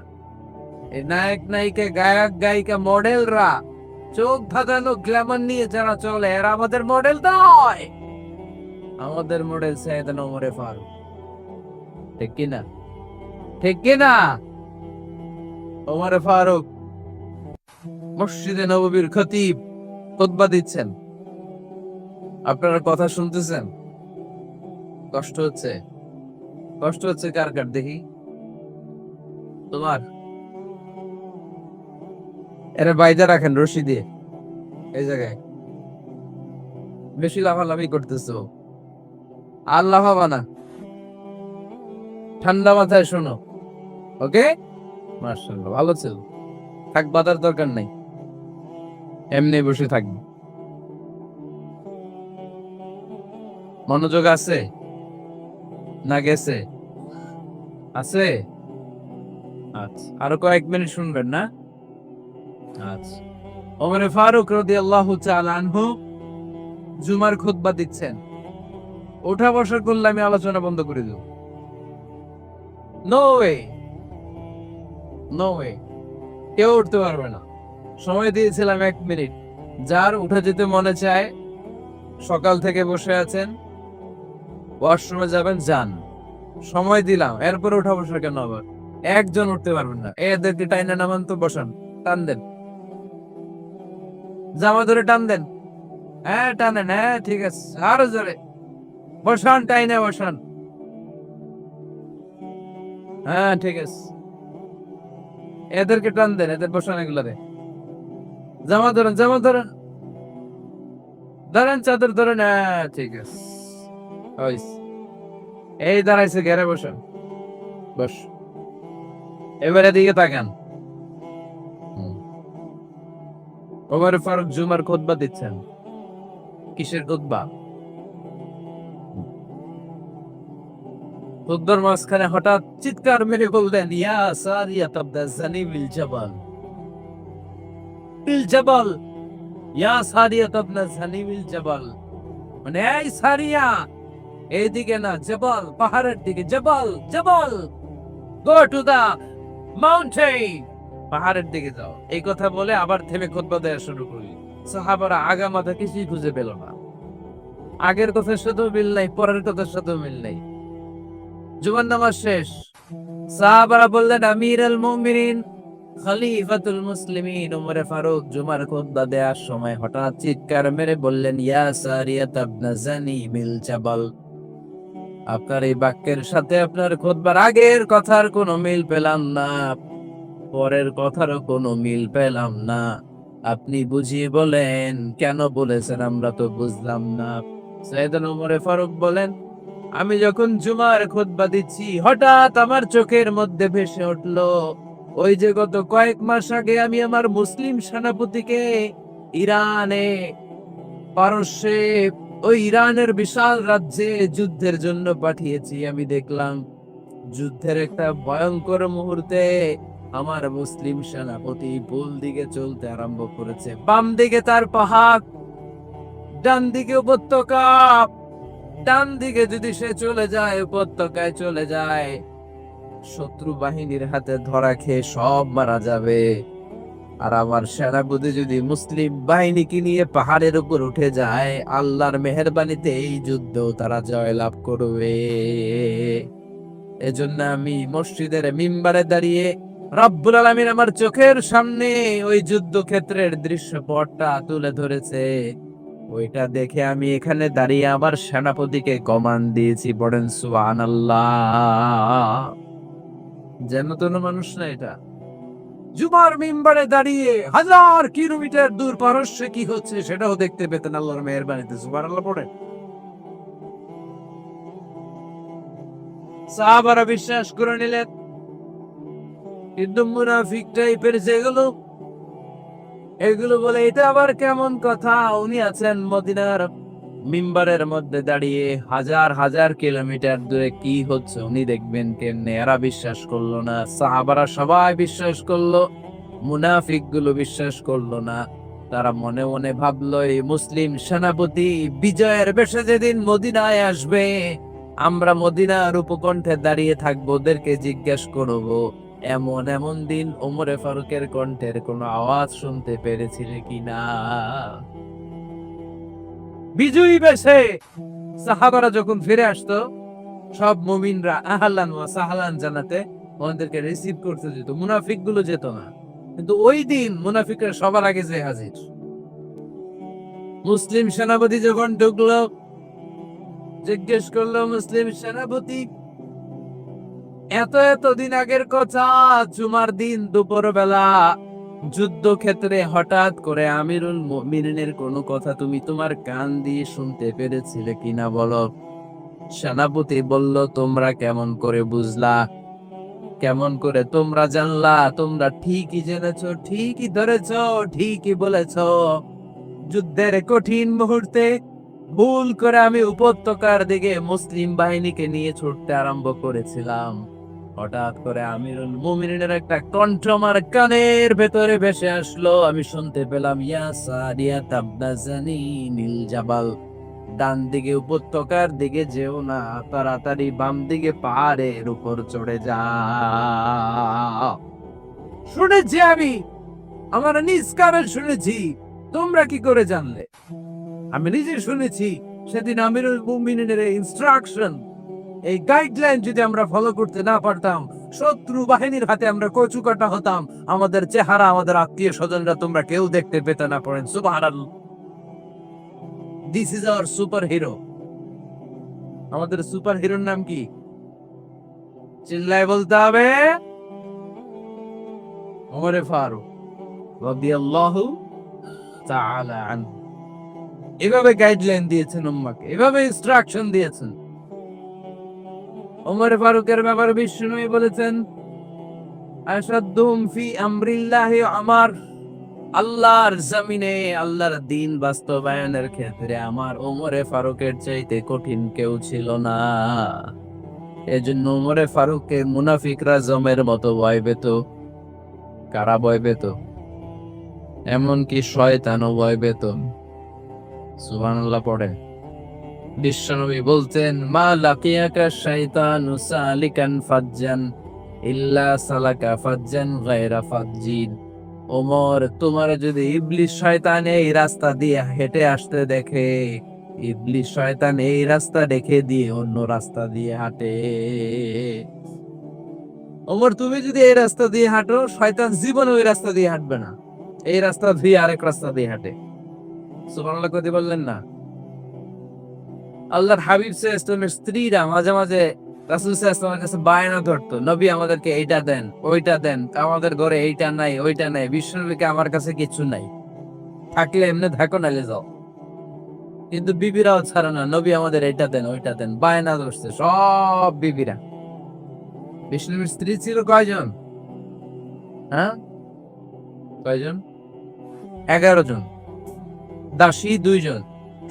এই নায়ক নায়িকা, গায়ক গায়িকা, মডেলরা, চোখ ধাঁধানো গ্ল্যামার নিয়ে যারা চলে, এরা আমাদের মডেল নয়। আমাদের মডেল সাইয়েদনা ওমরে ফারুক। ঠিক কিনা? ঠিক কিনা? ওমরে ফারুক মসজিদে নববীর খতিব, খুতবা দিচ্ছেন, আপনারা কথা শুনতেছেন। কষ্ট হচ্ছে? কষ্ট হচ্ছে কার কার দেখি? তোমার? এরা বাইদা রাখেন রশি দিয়ে এই জায়গায়। বেশি লাফালাফি করতেছো, আর লাফাবা না, ঠান্ডা মাথায় শোনো। ওকে, মাশাআল্লাহ, ভালো ছিল। থাক, বাধার দরকার নাই, এমনি বসে থাকবে। মনোযোগ আছে না গেছে? আছে? আচ্ছা, আরো কয়েক মিনিট শুনবেন না? আচ্ছা। ওমরে ফারুক রাদিয়াল্লাহু তাআলা আনহু জুমার খুতবা দিচ্ছেন। ওঠা বসা করলে আমি আলোচনা বন্ধ করে দেব। No way, no way. কেউ উঠতে পারবে না। সময় দিয়েছিলাম 1 মিনিট। যার উঠে যেতে মনে চায়, সকাল থেকে বসে আছেন, ওয়াশরুমে যাবেন, যান, সময় দিলাম, এরপরে উঠা বসা কেন আবার? একজন উঠতে পারবেন না। এদেরকে টাইনা নামান তো, বসান, টান দেন, জামা ধরে টান দেন। হ্যাঁ টানেন, হ্যাঁ ঠিক আছে, আরো জোরে বসান, টাইনা বসান। হ্যাঁ ঠিক আছে, এদেরকে টান দেন, এদের বসান, এগুলারে জামা ধরেন, জামা ধরেন, ধরেন চাদর ধরেন, হ্যাঁ ঠিক আছে, হইছে। এই দাঁড়াইছে, ঘেরে বসান, বস। এবারে দিকে তাকান। হুম। ওমর ফারুক জুমার খুতবা দিচ্ছেন। কিসের খুতবা? খুতবার মাঝখানে হঠাৎ চিৎকার মেরে বললেন, ইয়া সারিয়া তাবদাজানি বিল জাবাল, বিল জাবাল, ইয়া সারিয়া তাবদাজানি বিল জাবাল। মানে এই সারিয়া, এইদিকে না, জবাল, পাহাড়ের দিকে, জবাল, জবাল, গো টু দা মাউন্টেন, পাহাড়ের দিকে যাও। এই কথা বলে আবার থেমে খুতবা দেওয়া শুরু করলি। সাহাবারা আগা মাথা কিছুই খুঁজে পেল না। আগের কথার সাথেও মিল নাই, পরের কথার সাথেও মিল নাই। জুমার নামাজ শেষ। সাহাবারা বললেন, আমির আল মুমিনিন, খলিফাতুল মুসলিমিন ওমর ফারুক জুমার খুতবা দেওয়ার সময় হঠাৎ চিৎকার মেরে বললেন, ইয়া সারিয়াত ইবনে জানি বিল জাবাল। আপনার এই বাক্যের সাথে আপনার খুতবার আগের কথার কোনো মিল পেলাম না, পরের কথারও কোনো মিল পেলাম না। আপনি বুঝিয়ে বলেন, কেন বলেছেন, আমরা তো বুঝলাম না। সাইয়েদনা ওমর ফারুক বলেন, আমি যখন জুমার খুতবা দিচ্ছি, হঠাৎ আমার চোখের মধ্যে ভেসে উঠলো, ওই যে গত কয়েক মাস আগে আমি আমার মুসলিম সেনাপতিকে ইরানে, পারস্যে, ওই ইরানের বিশাল রাজ্যে যুদ্ধের জন্য পাঠিয়েছি। আমি দেখলাম যুদ্ধের একটা ভয়ঙ্কর মুহূর্তে আমার মুসলিম সেনাপতি ভুল দিকে চলতে আরম্ভ করেছে। বাম দিকে তার পাহাড়, ডান দিকে উপত্যকা। ডান দিকে যদি সে চলে যায়, উপত্যকায় চলে যায়, শত্রু বাহিনীর হাতে ধরা খেয়ে সব মারা যাবে। আর আমার সেনাপতি যদি মুসলিম বাহিনীকে নিয়ে পাহাড়ের উপর উঠে যায়, আল্লাহর মেহেরবানিতে এই যুদ্ধ তারা জয়লাভ করবে। এজন্য আমি মসজিদের মিম্বারে দাঁড়িয়ে, রব্বুল আলামিন আমার চোখের সামনে ওই যুদ্ধক্ষেত্রের দৃশ্যপটটা তুলে ধরেছে, ওইটা দেখে আমি এখানে দাঁড়িয়ে আমার সেনাপতিকে কমান্ড দিয়েছি। বলেন সুবহানাল্লাহ। যেন তেন মানুষ না এটা। জুমার মিম্বারে দাঁড়িয়ে 1000 কিলোমিটার দূর পারস্যে কি হচ্ছে সেটাও দেখতে পেতেন আল্লাহর মেহেরবানিতে। সুবহানাল্লাহ পড়ে। সাহাবারা বিশ্বাস করে নিলেন। কিন্তু মুনাফিক টাইপের যেগুলো, এগুলো বলে, এটা আবার কেমন কথা, উনি আছেন মদিনার মিম্বারের মধ্যে দাঁড়িয়ে, 1000 কিলোমিটার দূরে কি হচ্ছে উনি দেখবেন কেমনে। এরা বিশ্বাস করলো না, সাহাবারা সবাই বিশ্বাস করলো, মুনাফিক গুলো বিশ্বাস করলো না। তারা মনে মনে ভাবলো, এই মুসলিম সেনাপতি বিজয়ের বেশে যেদিন মদিনায় আসবে, আমরা মদিনার উপকণ্ঠে দাঁড়িয়ে থাকবো, ওদেরকে জিজ্ঞেস করবো, এমন এমন দিন ওমরে ফারুকের কণ্ঠের কোনো আওয়াজ শুনতে পেরেছিলে কিনা। বিজয়ী বেশে সাহাবারা যখন ফিরে আসতো, সব মুমিনরা আহলান ওয়া সাহলান জানাতে ওদেরকে রিসিভ করতে যেত, মুনাফিক গুলো যেত না। কিন্তু ওই দিন মুনাফিকরা সবার আগে যে হাজির। মুসলিম সেনাপতি যখন ঢুকলো, জিজ্ঞেস করলো, মুসলিম সেনাপতি, এত এত দিন আগের কথা, জুমার দিন দুপুর বেলা যুদ্ধক্ষেত্রে হঠাৎ করে আমিরুল মুমিনিনের কোনো কথা তুমি তোমার কান দিয়ে শুনতে পেরেছিলে কিনা বলো। সেনাপতি বলল, তোমরা কেমন করে বুঝলা, কেমন করে তোমরা জানলা? তোমরা ঠিকই জেনেছো, ঠিকই ধরেছো, ঠিকই বলেছো। যুদ্ধের কঠিন মুহূর্তে ভুল করে আমি উপত্যকার দিকে মুসলিম বাহিনীকে নিয়ে ছুটতে আরম্ভ করেছিলাম। হঠাৎ করে আমিরুল মুমিনিনের একটা কণ্ঠ আমার কানের ভেতরে ভেসে আসলো। আমি শুনতে পেলাম, ইয়া সারিয়া তাবনাজানি নীল জাবাল, ডান দিকে উপত্যকার দিকে যেও না, তাড়াতাড়ি বাম দিকে পাহাড়ের উপর চড়ে যাও। শুনেছি আমি, আমার নিজ কানে শুনেছি। তোমরা কি করে জানলে? আমি নিজে শুনেছি। সেদিন আমিরুল মুমিনের ইনস্ট্রাকশন, এই গাইডলাইন যদি আমরা ফলো করতে না পারতাম, শত্রু বাহিনীর হাতে আমরা কচুকাটা হতাম। আমাদের চেহারা, আমাদের আত্মীয় স্বজনরা তোমরা কেউ দেখতে পেতে না। পড়েন সুবহানাল্লাহ। This is our super hero. আমাদের সুপার হিরোর নাম কি? চিল্লায় বলতে হবে, ওমরে ফারুক রাদিয়াল্লাহু তাআলা আনহু। এভাবে গাইডলাইন দিয়েছেন উম্মাহকে, এভাবে ইনস্ট্রাকশন দিয়েছেন। ওমর ফারুকের ব্যাপারে বিশ্বনবী বলেছেন, আশাদ্দুহুম ফি আমরিল্লাহি আমার, আল্লাহর জমিনে আল্লাহর দ্বীন বাস্তবায়নের ক্ষেত্রে আমার ওমরে ফারুকের চাইতে কঠিন কেউ ছিল না। এজন্য ওমরে ফারুককে মুনাফিকরা জমের মতো ভয় পেত। কারা ভয় পেত? এমনকি শয়তানও ভয় পেত। সুবহানাল্লাহ পড়ে। বিশ্বনবী বলতেন, মা লাকিয়াকা শাইতানু সালিকান ফাজ্জান ইল্লা সালাকা ফাজ্জান গায়রা ফাজ্জিন। ওমর, তোমার যদি ইবলিস শয়তান এই রাস্তা দিয়ে হেঁটে আসতে দেখে, ইবলিস শয়তান এই রাস্তা রেখে দিয়ে অন্য রাস্তা দিয়ে হাঁটে। ওমর, তুমি যদি এই রাস্তা দিয়ে হাঁটো, শয়তান জীবনে ওই রাস্তা দিয়ে হাঁটবে না। এই রাস্তা দিয়ে আরেক রাস্তা দিয়ে হাঁটে। সুবহানাল্লাহ কইতে বললেন না? আল্লাহর হাবিব সাল্লাল্লাহু আলাইহি ওয়াসাল্লামের স্ত্রীরা মাঝে মাঝে রাসূল সাল্লাল্লাহু আলাইহি ওয়াসাল্লামের কাছে বায়না ধরতো, নবী আমাদেরকে এইটা দেন, ওইটা দেন, আমাদের ঘরে এইটা নাই, ওইটা নাই। বিশ্বনবীকে, আমার কাছে কিছু নাই, থাকলে এমনি থাকো, নাইলে যাও। কিন্তু বিবিরাও ছাড়ে না, নবী আমাদের এইটা দেন, ওইটা দেন, বায়না ধরছে সব বিবিরা। বিষ্ণুবীর স্ত্রী ছিল কয়জন? হ্যাঁ, কয়জন? 11 জন। দাসী 2 জন,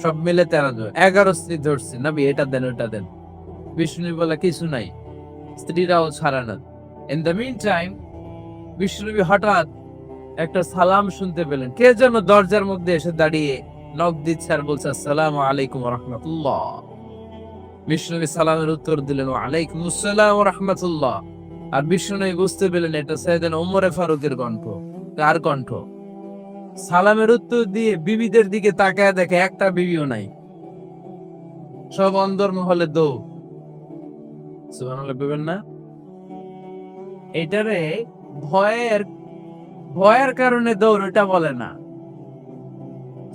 সব মিলে 13 জন। 11 স্ত্রী ধরছে, নবী এটা দেন, ওইটা দেন। বিষ্ণু বলে কিছু নাই, স্ত্রীরাও ছাড়ে না। ইন দ্য মিন টাইম বিষ্ণুবী হঠাৎ একটা সালাম শুনতে পেলেন। কে যেন দরজার মধ্যে এসে দাঁড়িয়ে নক দিচ্ছে আর বলছে, আসসালামু আলাইকুম ওয়া রাহমাতুল্লাহ। বিষ্ণুবী সালামের উত্তর দিলেন, ওয়া আলাইকুম আসসালাম ওয়া রাহমাতুল্লাহ। আর বিষ্ণুবী বুঝতে পেলেন এটা সাইয়েদনা ওমরে ফারুকের কণ্ঠ। কার কণ্ঠ? সালামের উত্তর দিয়ে বিবিদের দিকে তাকায় দেখে একটা বিবিও নাই, সব অন্দরমহলে দৌড়। সুবহানাল্লাহ বলবেন না? এটারে ভয়ের ভয়ের কারণে দৌড় এটা বলে না,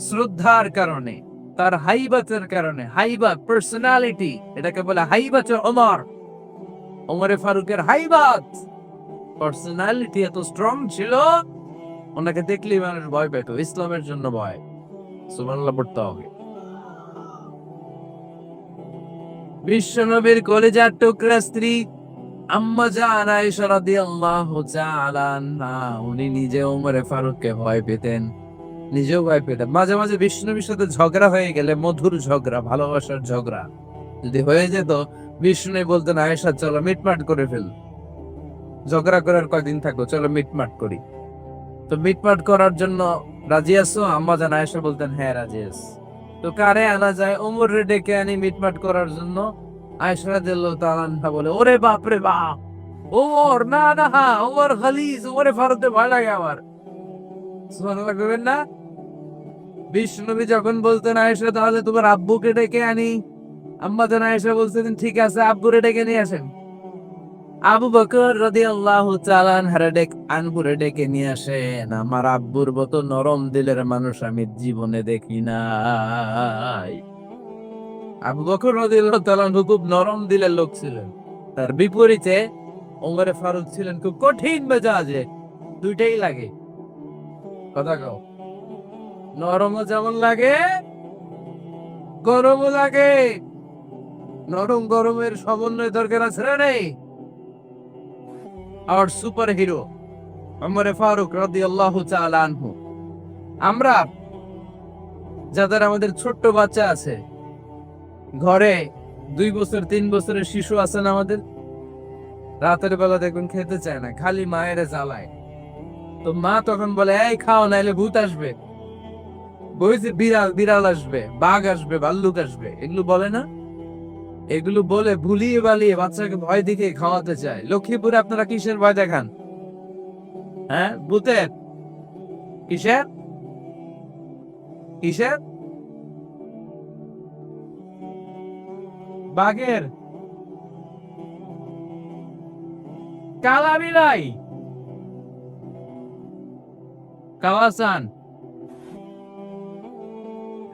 শ্রদ্ধার কারণে, তার হাইবাতের কারণে। হাইবাত, পার্সোনালিটি, এটাকে বলে হাইবাতে ওমর। ওমরে ফারুকের হাইবাত, পার্সোনালিটি এত স্ট্রং ছিল, ওনাকে দেখলেই মানুষ ভয় পেত। ইসলামের জন্য ভয়। সুবহানাল্লাহ পড়তে হবে। বিশ্বনবীর কলিজার টুকরা স্ত্রী আম্মা জান আয়েশা রাদিয়াল্লাহু তাআলা আনহা, উনি নিজে ওমরে ফারুককে ভয় পেতেন, নিজেও ভয় পেতেন। মাঝে মাঝে বিষ্ণুবীর সাথে ঝগড়া হয়ে গেলে, মধুর ঝগড়া, ভালোবাসার ঝগড়া যদি হয়ে যেত, বিষ্ণু বলতেন, আয়েশা চলো মিটমাট করে ফেল, ঝগড়া করার কয়দিন থাকো, চলো মিটমাট করি। তো মিটমাট করার জন্য রাজি আছো? আম্মা জান আয়েশা বলতেন, হ্যাঁ রাজি আছি। তো কারে আনা যায়? ওমরে ডেকে আনি মিটমাট করার জন্য। আয়েশা রাদিয়াল্লাহু তাআলা আনহা বলে, ওরে বাপ রে বাপ, ওমর না না, ওমর খালিজ, ওমরে ফারুককে ভয় লাগে আমার। সুবহানাল্লাহ কইবেন না? বিষ্ণুনবী যখন বলতেন, আয়েশা তাহলে তোমার আব্বুকে ডেকে আনি, আম্মা জান আয়েশা বলতেন, ঠিক আছে আব্বুরে ডেকে নিয়ে আসেন। আবু বকর রাদিয়াল্লাহু তাআলা আনহুরে ডেকে নিয়ে আসেন। আমার আব্বুর মতো নরম দিলের মানুষ আমি জীবনে দেখি নাই। আবু বকর রাদিয়াল্লাহু তাআলা আনহু খুব নরম দিলের লোক ছিলেন। তার বিপরীতে ওমরে ফারুক ছিলেন খুব কঠিন মেজাজে। দুইটাই লাগে, কথা কও। নরমও যেমন লাগে, গরমও লাগে। নরম গরমের সমন্বয় দরকার আছে না নেই? আর সুপার হিরো ওমরে ফারুক রাদিয়াল্লাহু তাআলা আনহু। আমরা যাদের আমাদের ছোট্ট বাচ্চা আছে, ঘরে 2 বছর 3 বছরের শিশু আছেন আমাদের, রাতের বেলা দেখবেন খেতে চায় না, খালি মায়ের জ্বালায়। তো মা তখন বলে, এই খাও নাইলে ভূত আসবে, বইছে বিড়াল আসবে, বাঘ আসবে, ভাল্লুক আসবে, এগুলো বলে না? এগুলো বলে ভুলিয়ে বালিয়ে বাচ্চাকে ভয় দেখে খাওয়াতে চায়। লক্ষ্মীপুরে আপনারা কিসের ভয় দেখান? হ্যাঁ, ভূতের। কিসের? কিসের? বাঘের। কালা বিলাই। কাওয়াসান।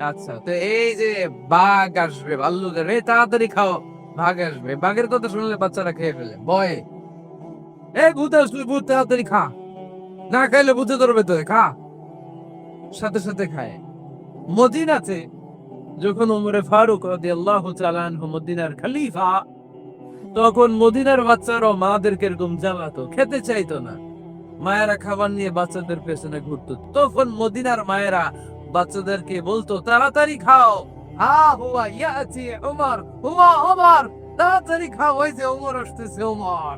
আচ্ছা, তো এই যে বাঘ আসবে, ভাল্লুকের, এই তাড়াতাড়ি খাও, বাঘ আসবে। বাঘের কথা শুনলে বাচ্চারা খেয়ে ফেলে ভয়ে। এই ভূত আসবে, ভূত, তাড়াতাড়ি খা, না খাইলে ভূতে ধরবে, তো খা। সাথে সাথে খায়। মদিনাতে যখন ওমরে ফারুক রাদিয়াল্লাহু তাআলা আনহু মদিনার খলিফা, তখন মদিনার বাচ্চারাও মাদেরকে এরকম জ্বালাতো, খেতে চাইতো না। মায়েরা খাবার নিয়ে বাচ্চাদের পেছনে ঘুরতো, তখন মদিনার মায়েরা বাচ্চাদেরকে বলতো, তাড়াতাড়ি খাও, হা হুয়া ইয়াতি উমর, হুয়া উমর, তাড়াতাড়ি খাও, ওই যে ওমর আসতেছে, ওমর।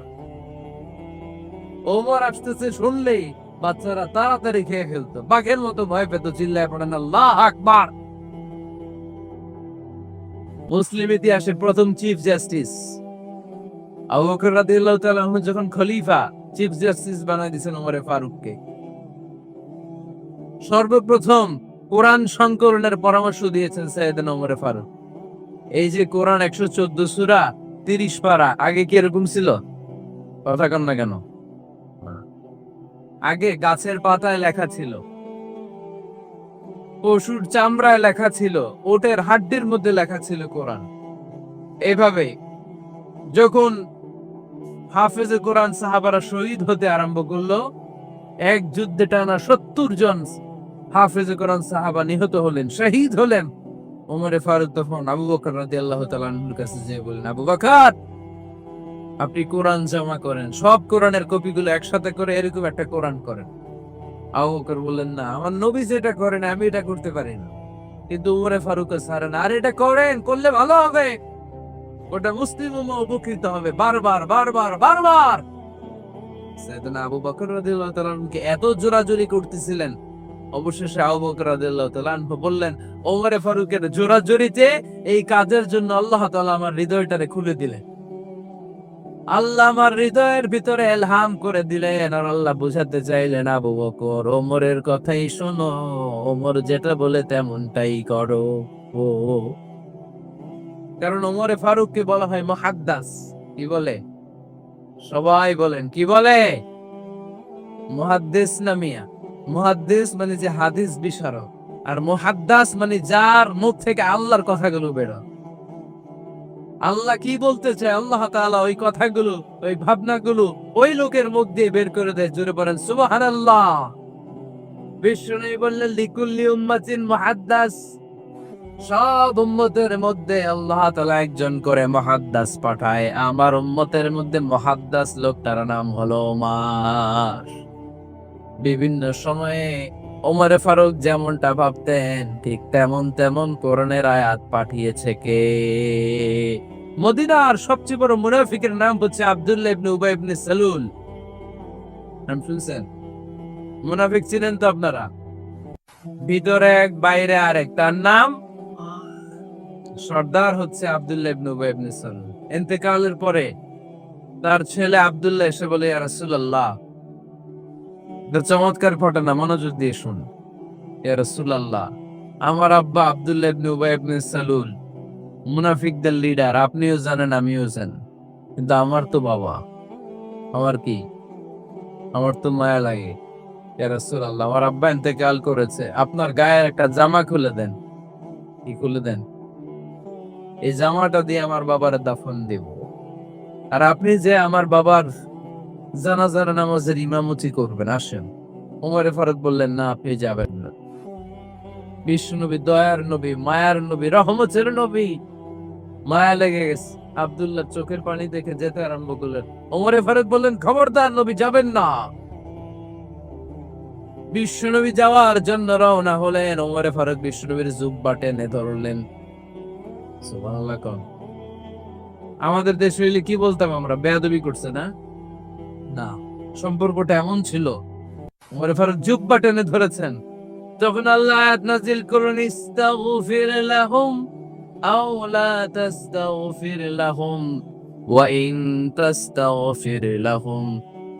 ওমর আসতেছে শুনলেই বাচ্চারা তাড়াতাড়ি খেয়ে ফেলতো, বাঘের মতো ভয় পেত, চিল্লায় পড়েন আল্লাহু আকবার। মুসলিম ইতিহাসের প্রথম চিফ জাস্টিস আবু বকর রাদিয়াল্লাহু তাআলা আনহু যখন খলিফা, চিফ জাস্টিস বানাই দিয়েছেন ওমরে ফারুককে। সর্বপ্রথম কোরআন সংকলনের পরামর্শ দিয়েছেন সাইয়েদনা ওমরে ফারুক। এই যে কোরআন 114 সূরা, 30 পারা, আগে কি এরকম ছিল? কথা কন না কেন? আগে গাছের পাতায় লেখা ছিল, পশুর চামড়ায় লেখা ছিল, ওটের হাড্ডির মধ্যে লেখা ছিল কোরআন। এভাবে যখন হাফেজে কোরআন সাহাবারা শহীদ হতে আরম্ভ করলো, এক যুদ্ধে টানা 70 জন হাফেজে কোরআন সাহাবা নিহত হলেন, শহীদ হলেন। ওমরে ফারুক তখন আবু বকর রাদিয়াল্লাহু তাআলা আনহুর কাছে যেয়ে বললেন, আবু বকর, আপনি কোরআন জমা করেন, সব কোরআনের কপিগুলো একসাথে করে এরকম একটা কোরআন করেন। আবু বকর বললেন, না, আমার নবী যেটা করেন আমি এটা করতে পারি না। কিন্তু ওমরে ফারুক ছাড়েন, আর এটা করেন, করলে ভালো হবে, ওটা মুসলিম উম্মাহ উপকৃত হবে, বারবার বারবার বারবার। সাইয়েদনা আবু বকর রাদিয়াল্লাহু তাআলা আনহুকে এত জোরাজুরি করতেছিলেন, অবশেষে আবু বকর রাদিয়াল্লাহু তাআলা আনহু বললেন, ওমরে ফারুকের জোরাজুরিতে এই কাজের জন্য আল্লাহ তাআলা আমার হৃদয়টারে খুলে দিলেন। আল্লাহ আমার হৃদয়ের ভিতরে ইলহাম করে দিলেন, আর আল্লাহ বুঝাতে চাইলেন, আবু বকর, ওমরের কথাই শোনো, ওমর যেটা বলে তেমনটাই করো। ও, কারণ ওমরে ফারুককে বলা হয় মুহাদ্দাস। কি বলে? সবাই বলেন, কি বলে? মুহাদ্দিস না মিয়া? মুহাদ্দিস মানে যে হাদিস বিশারদ, আর মুহাদ্দাস মানে যার মুখ থেকে আল্লাহর কথাগুলো বের হয়। আল্লাহ কি বলতে চায়, আল্লাহ তাআলা ওই কথাগুলো, ওই ভাবনাগুলো ওই লোকের মুখ দিয়ে বের করে দেয়। জোরে বলেন সুবহানাল্লাহ। বিষ্ণু বললেন, লিকুল্লি উম্মাতিন মুহাদ্দাস, সব উম্মতের মধ্যে আল্লাহ তাআলা একজন করে মুহাদ্দাস পাঠায়। আমার উম্মতের মধ্যে মুহাদ্দাস লোকটার নাম হলো ওমর। বিভিন্ন সময়ে ওমরে ফারুক যেমনটা ভাবতেন, ঠিক তেমন তেমন কোরআনের আয়াত পাঠিয়েছে কে? মদিনার সবচেয়ে বড় মুনাফিকের নাম হচ্ছে আব্দুল্লাহ ইবনে উবাই ইবনে সালুল। নাম শুনছেন? মুনাফিক ছিলেন তো আপনারা? ভিতরে এক, বাইরে আরেক। তার নাম সর্দার হচ্ছে আব্দুল্লাহ ইবনে উবাই ইবনে সালুল। ইন্তেকালের পরে তার ছেলে আব্দুল্লাহ এসে বলে, ইয়া রাসূলুল্লাহ, চমৎকার ঘটনা, মনোযোগ দিয়ে শুন। ইয়া রাসূলুল্লাহ, আমার আব্বা আব্দুল্লাহ ইবনে উবাই ইবনে সালুল মুনাফিকদের লিডার, আপনিও জানেন আমিও জানি, কিন্তু আমার তো বাবা, আমার কি, আমার তো মায়া লাগে। ইয়া রাসূলুল্লাহ, আমার আব্বা ইন্তেকাল করেছে, আপনার গায়ের একটা জামা খুলে দেন। কি খুলে দেন? এই জামাটা দিয়ে আমার বাবার দাফন দেব, আর আপনি যে আমার বাবার জানাজার নামাজের ইমামতি করবেন, আসেন। ওমরে ফারুক বললেন, না, আপনি যাবেন না। বিশ্ব নবী, দয়ার নবী, মায়ার নবী, রহমতের নবী, মায়া লেগে গেছে, আব্দুল্লাহ চোখের পানি দেখে যেতে আরম্ভ করলেন। ওমরে ফারুক বললেন, খবরদার, নবী যাবেন না। বিশ্বনবী যাওয়ার জন্য রওনা হলেন। ওমরে ফারুক বিশ্বনবীর জুব্বা টেনে ধরলেন। সুবহানাল্লাহ কোন। আমাদের দেশ হইলে কি বলতাম আমরা? বেয়াদবি করছে না? না, সম্পর্কটা এমন ছিল। ওমরে ফারুক জুব্বা টেনে ধরেছেন, তখন আল্লাহ আয়াত নাযিল করলেন, ইস্তাগফির লাহুম আও লা তাস্তাগফির লাহুম ওয়া ইন তাস্তাগফির লাহুম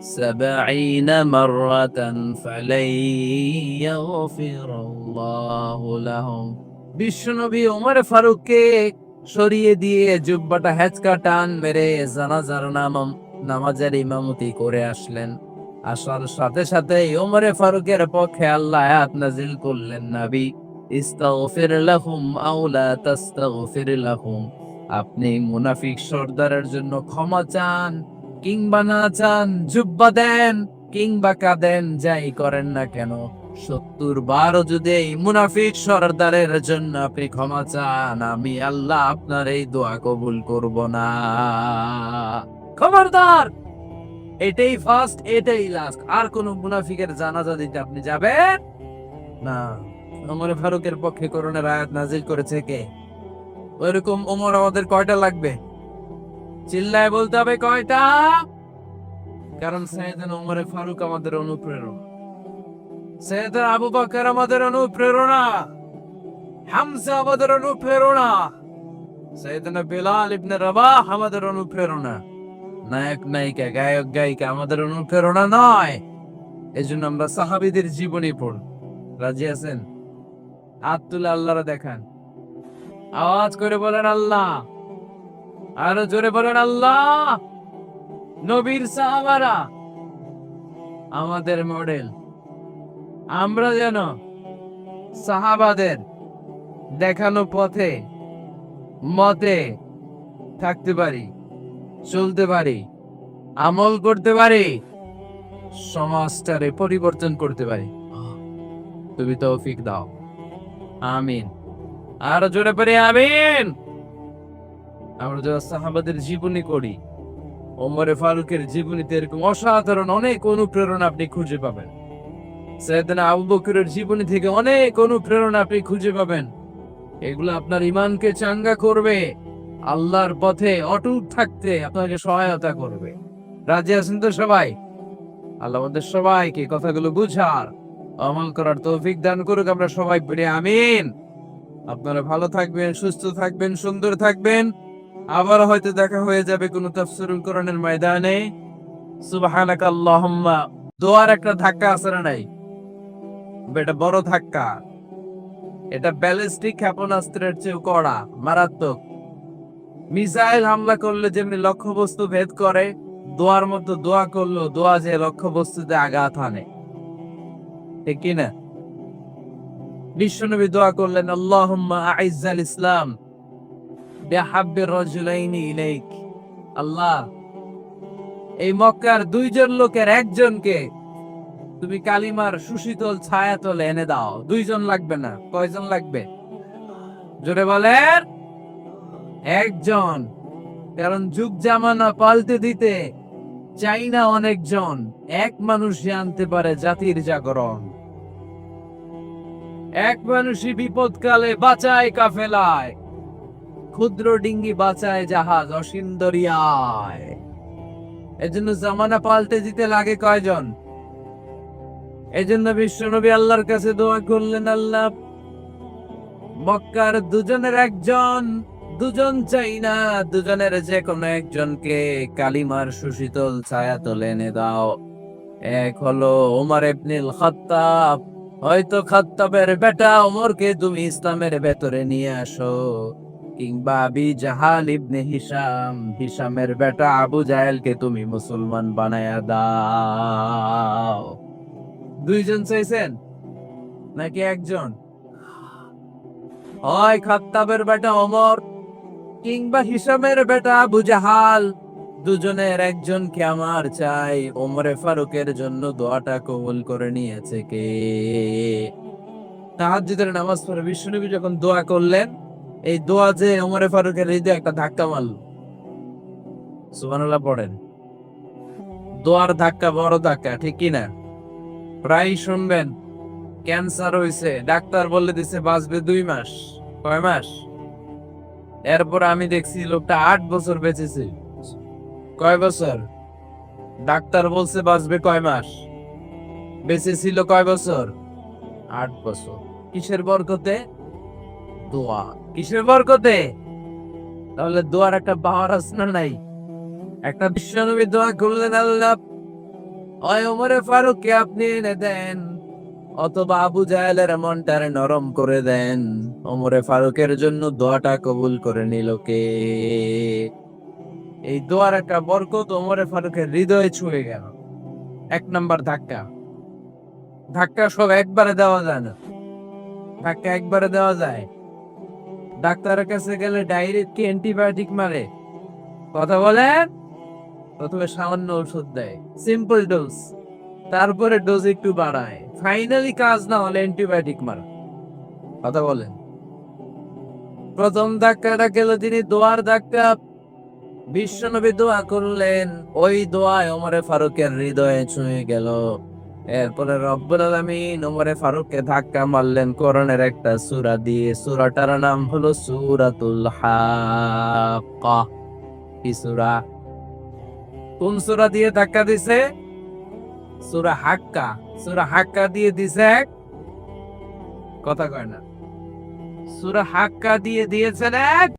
70 মাররাতান ফালাই ইয়াগফিরাল্লাহু লাহুম। বিশ্বনবী ওমর ফারুককে সরিয়ে দিয়ে জুব্বাটা হেঁচকা টান মেরে জানাজার নামাজের ইমামতি করে আসলেন। আসার সাথে সাথে ওমর ফারুকের পক্ষে আল্লাহ আয়াত নাজিল করলেন, নবী ইস্তাগফির লাহুম আও লা তাস্তাগফির লাহুম, আপনি মুনাফিক সর্দারের জন্য ক্ষমা চান কিংবা না চান, জুব্বা দেন কিংবা কাঁদেন, যাই করেন না কেন, 70 বারও যদি এই মুনাফিক সর্দারের জন্য আপনি ক্ষমা চান, আমি আল্লাহ আপনার এই দোয়া কবুল করব না। খবরদার, এটাই ফার্স্ট, এটাই লাস্ট। আর কোন মুনাফিকের জানাজা দিতে আপনি যাবেন না। ওমর ফারুকের পক্ষে করোনার আয়াত নাজিল করেছে কে? ওইরকম ওমর আমাদের কয়টা লাগবে? চিল্লায় বলতে হবে কয়টা? কারণ সাইয়েদনা ওমর ফারুক আমাদের অনুপ্রেরণা, সাইয়েদনা আবু বকর আমাদের অনুপ্রেরণা, হামজা আমাদের অনুপ্রেরণা, সাইয়েদনা বিলাল ইবনে রাবাহ আমাদের অনুপ্রেরণা। নায়ক নায়িকা, গায়ক গায়িকা আমাদের অনুপ্রেরণা নয়। এজন্য আমরা সাহাবীদের জীবনী পড়ব। রাজি আছেন? হাত তুলে আল্লাহরে দেখান, আওয়াজ করে বলেন আল্লাহ, আরো জোরে বলেন আল্লাহ। নবীর সাহাবারা আমাদের মডেল, আমরা যেন সাহাবাদের দেখানো পথে মতে থাকতে পারি, চলতে পারি, আমল করতে পারি, সমাজটারে পরিবর্তন করতে পারি। তুমি তৌফিক দাও, আমিন। আর জোরে পড়ে আমিন। আমরা যারা সাহাবাদের জীবনী করি, ওমরে ফারুকের জীবনীতে এরকম অসাধারণ অনেক অনুপ্রেরণা আপনি খুঁজে পাবেন। সাইয়েদনা আবু বকরের জীবনী থেকে অনেক অনুপ্রেরণা আপনি খুঁজে পাবেন। এগুলো আপনার ইমানকে চাঙ্গা করবে, আল্লাহর পথে অটুট থাকতে আপনাকে সহায়তা করবে। রাজি আছেন তো সবাই? আল্লাহ আমাদের সবাইকে কথাগুলো বুঝার, আমল করার তৌফিক দান করুক। আমরা সবাই পড়ে আমিন। আপনারা ভালো থাকবেন, সুস্থ থাকবেন, সুন্দর থাকবেন। আবার হয়তো দেখা হয়ে যাবে কোন তাফসীরুল কোরআনের ময়দানে। সুবহানাকা আল্লাহুম্মা। দোয়ার একটা ধাক্কা আছে না নাই? এটা বড় ধাক্কা। এটা ব্যালিস্টিক ক্ষেপণাস্ত্রের চেয়েও কড়া, মারাত্মক। মিসাইল হামলা করলে যেমনি লক্ষ্যবস্তু ভেদ করে, দোয়ার মতো দোয়া করলো, দোয়া যে লক্ষ্যবস্তুতে আঘাত হানে, ঠিক কি না? বিশ্বনবী দোয়া করলেন, আল্লাহুম্মা আইজ্জাল ইসলাম বিহাব্বির রাজুলাইনি ইলাইক। আল্লাহ, এই মক্কার দুইজন লোকের একজনকে তুমি কালিমার সুশীতল ছায়াতলে এনে দাও। দুইজন লাগবে না, কয়জন লাগবে? জোরে বলেন, একজন। কারণ যুগ জামানা পাল্টে দিতে চাই না অনেকজন, এক মানুষই আনতে পারে জাতির জাগরণ। এক মানুষই বিপদকালে বাঁচায় কাফেলায়, ক্ষুদ্র ডিঙ্গি বাঁচায় জাহাজ অসীম দরিয়ায়। এজন্য জামানা পাল্টে দিতে লাগে কয়জন? এজন্য বিশ্বনবী আল্লাহর কাছে দোয়া করলেন, আল্লাহ মক্কার দুজনের একজন, দুজন চাই না, দুজনের যে কোনো একজনকে কালিমার সুশীতল ছায়াতলে এনে দাও। এক হলো ওমর ইবনুল খাত্তাব, হয়তো খাত্তাবের বেটা ওমরকে তুমি ইসলামের ভেতরে নিয়ে আসো, কিংবা আবি জাহাল ইবনে হিশাম, হিশামের বেটা আবু জাহেলকে তুমি মুসলমান বানায়া দাও। দুইজন চাইছেন নাকি একজন? হয় খাত্তাবের বেটা ওমর কিংবা হিশামের বেটা আবু জাহাল, দুজনের একজনকে আমার চাই। ওমরে ফারুকের জন্য দোয়াটা কবুল করে নিয়েছে কে? তাহাজ্জুদের নামাজ পড়ে বিশ্বনবী যখন দোয়া করলেন, এই দোয়া যে ওমরে ফারুকের হৃদয়ে একটা ধাক্কা মারল। সুবহানাল্লাহ পড়েন। দোয়ার ধাক্কা বড় ধাক্কা, ঠিক কি না? প্রায় শুনবেন ক্যান্সার হইছে, ডাক্তার বলে দিছে বাঁচবে 2 মাস। কয় মাস? এরপর আমি দেখছি লোকটা 8 বছর বেঁচেছে। কয় বছর? ডাক্তার বলছে বাঁচবে কয় মাস, বেঁচে ছিল কয় বছর? 8 বছর। কিসের বরকতে? দোয়া। কিসের বরকতে? তাহলে দোয়ার একটা পাওয়ার আছে না নাই? একটা বিশ্বনবী দোয়া করলেন, আল্লাহ ওই ওমরে ফারুককে আপনি এনে দেন, অথবা আবু জাহেলের মনটারে নরম করে দেন। ওমরে ফারুকের জন্য দোয়াটা কবুল করে নিল কে? এই দোয়ার একটা বরকত ওমরে ফারুকের হৃদয়ে ছুঁয়ে গেল। এক নাম্বার ধাক্কা। ধাক্কা সব একবারে দেওয়া যায় না। ধাক্কা একবারে দেওয়া যায়? ডাক্তারের কাছে গেলে ডাইরেক্ট কি অ্যান্টিবায়োটিক মারে? কথা বলেন। প্রথমে সামান্য ওষুধ দেয়, সিম্পল ডোজ, তারপরে ডোজ একটু বাড়ায়, ফাইনালি কাজ না হলে অ্যান্টিবায়োটিক মারা। কথা বলেন। প্রথম ধাক্কাটা গেল তিনি দোয়ার ধাক্কা। বিশ্বনবী দোয়া করলেন, ওই দোয়ায় ওমরে ফারুকের হৃদয়ে ছুঁয়ে গেল। এরপরে রব্বুল আলামিন ওমরে ফারুককে ধাক্কা মারলেন কোরআনের একটা সূরা দিয়ে। সূরাটার নাম হলো সূরাতুল হাক্কা। কি সূরা? কোন সূরা দিয়ে ধাক্কা দিছে? সূরা হাক্কা। সূরা হাক্কা দিয়ে দিছে এক, কথা কয় না। সূরা হাক্কা দিয়ে দিয়েছেন এক।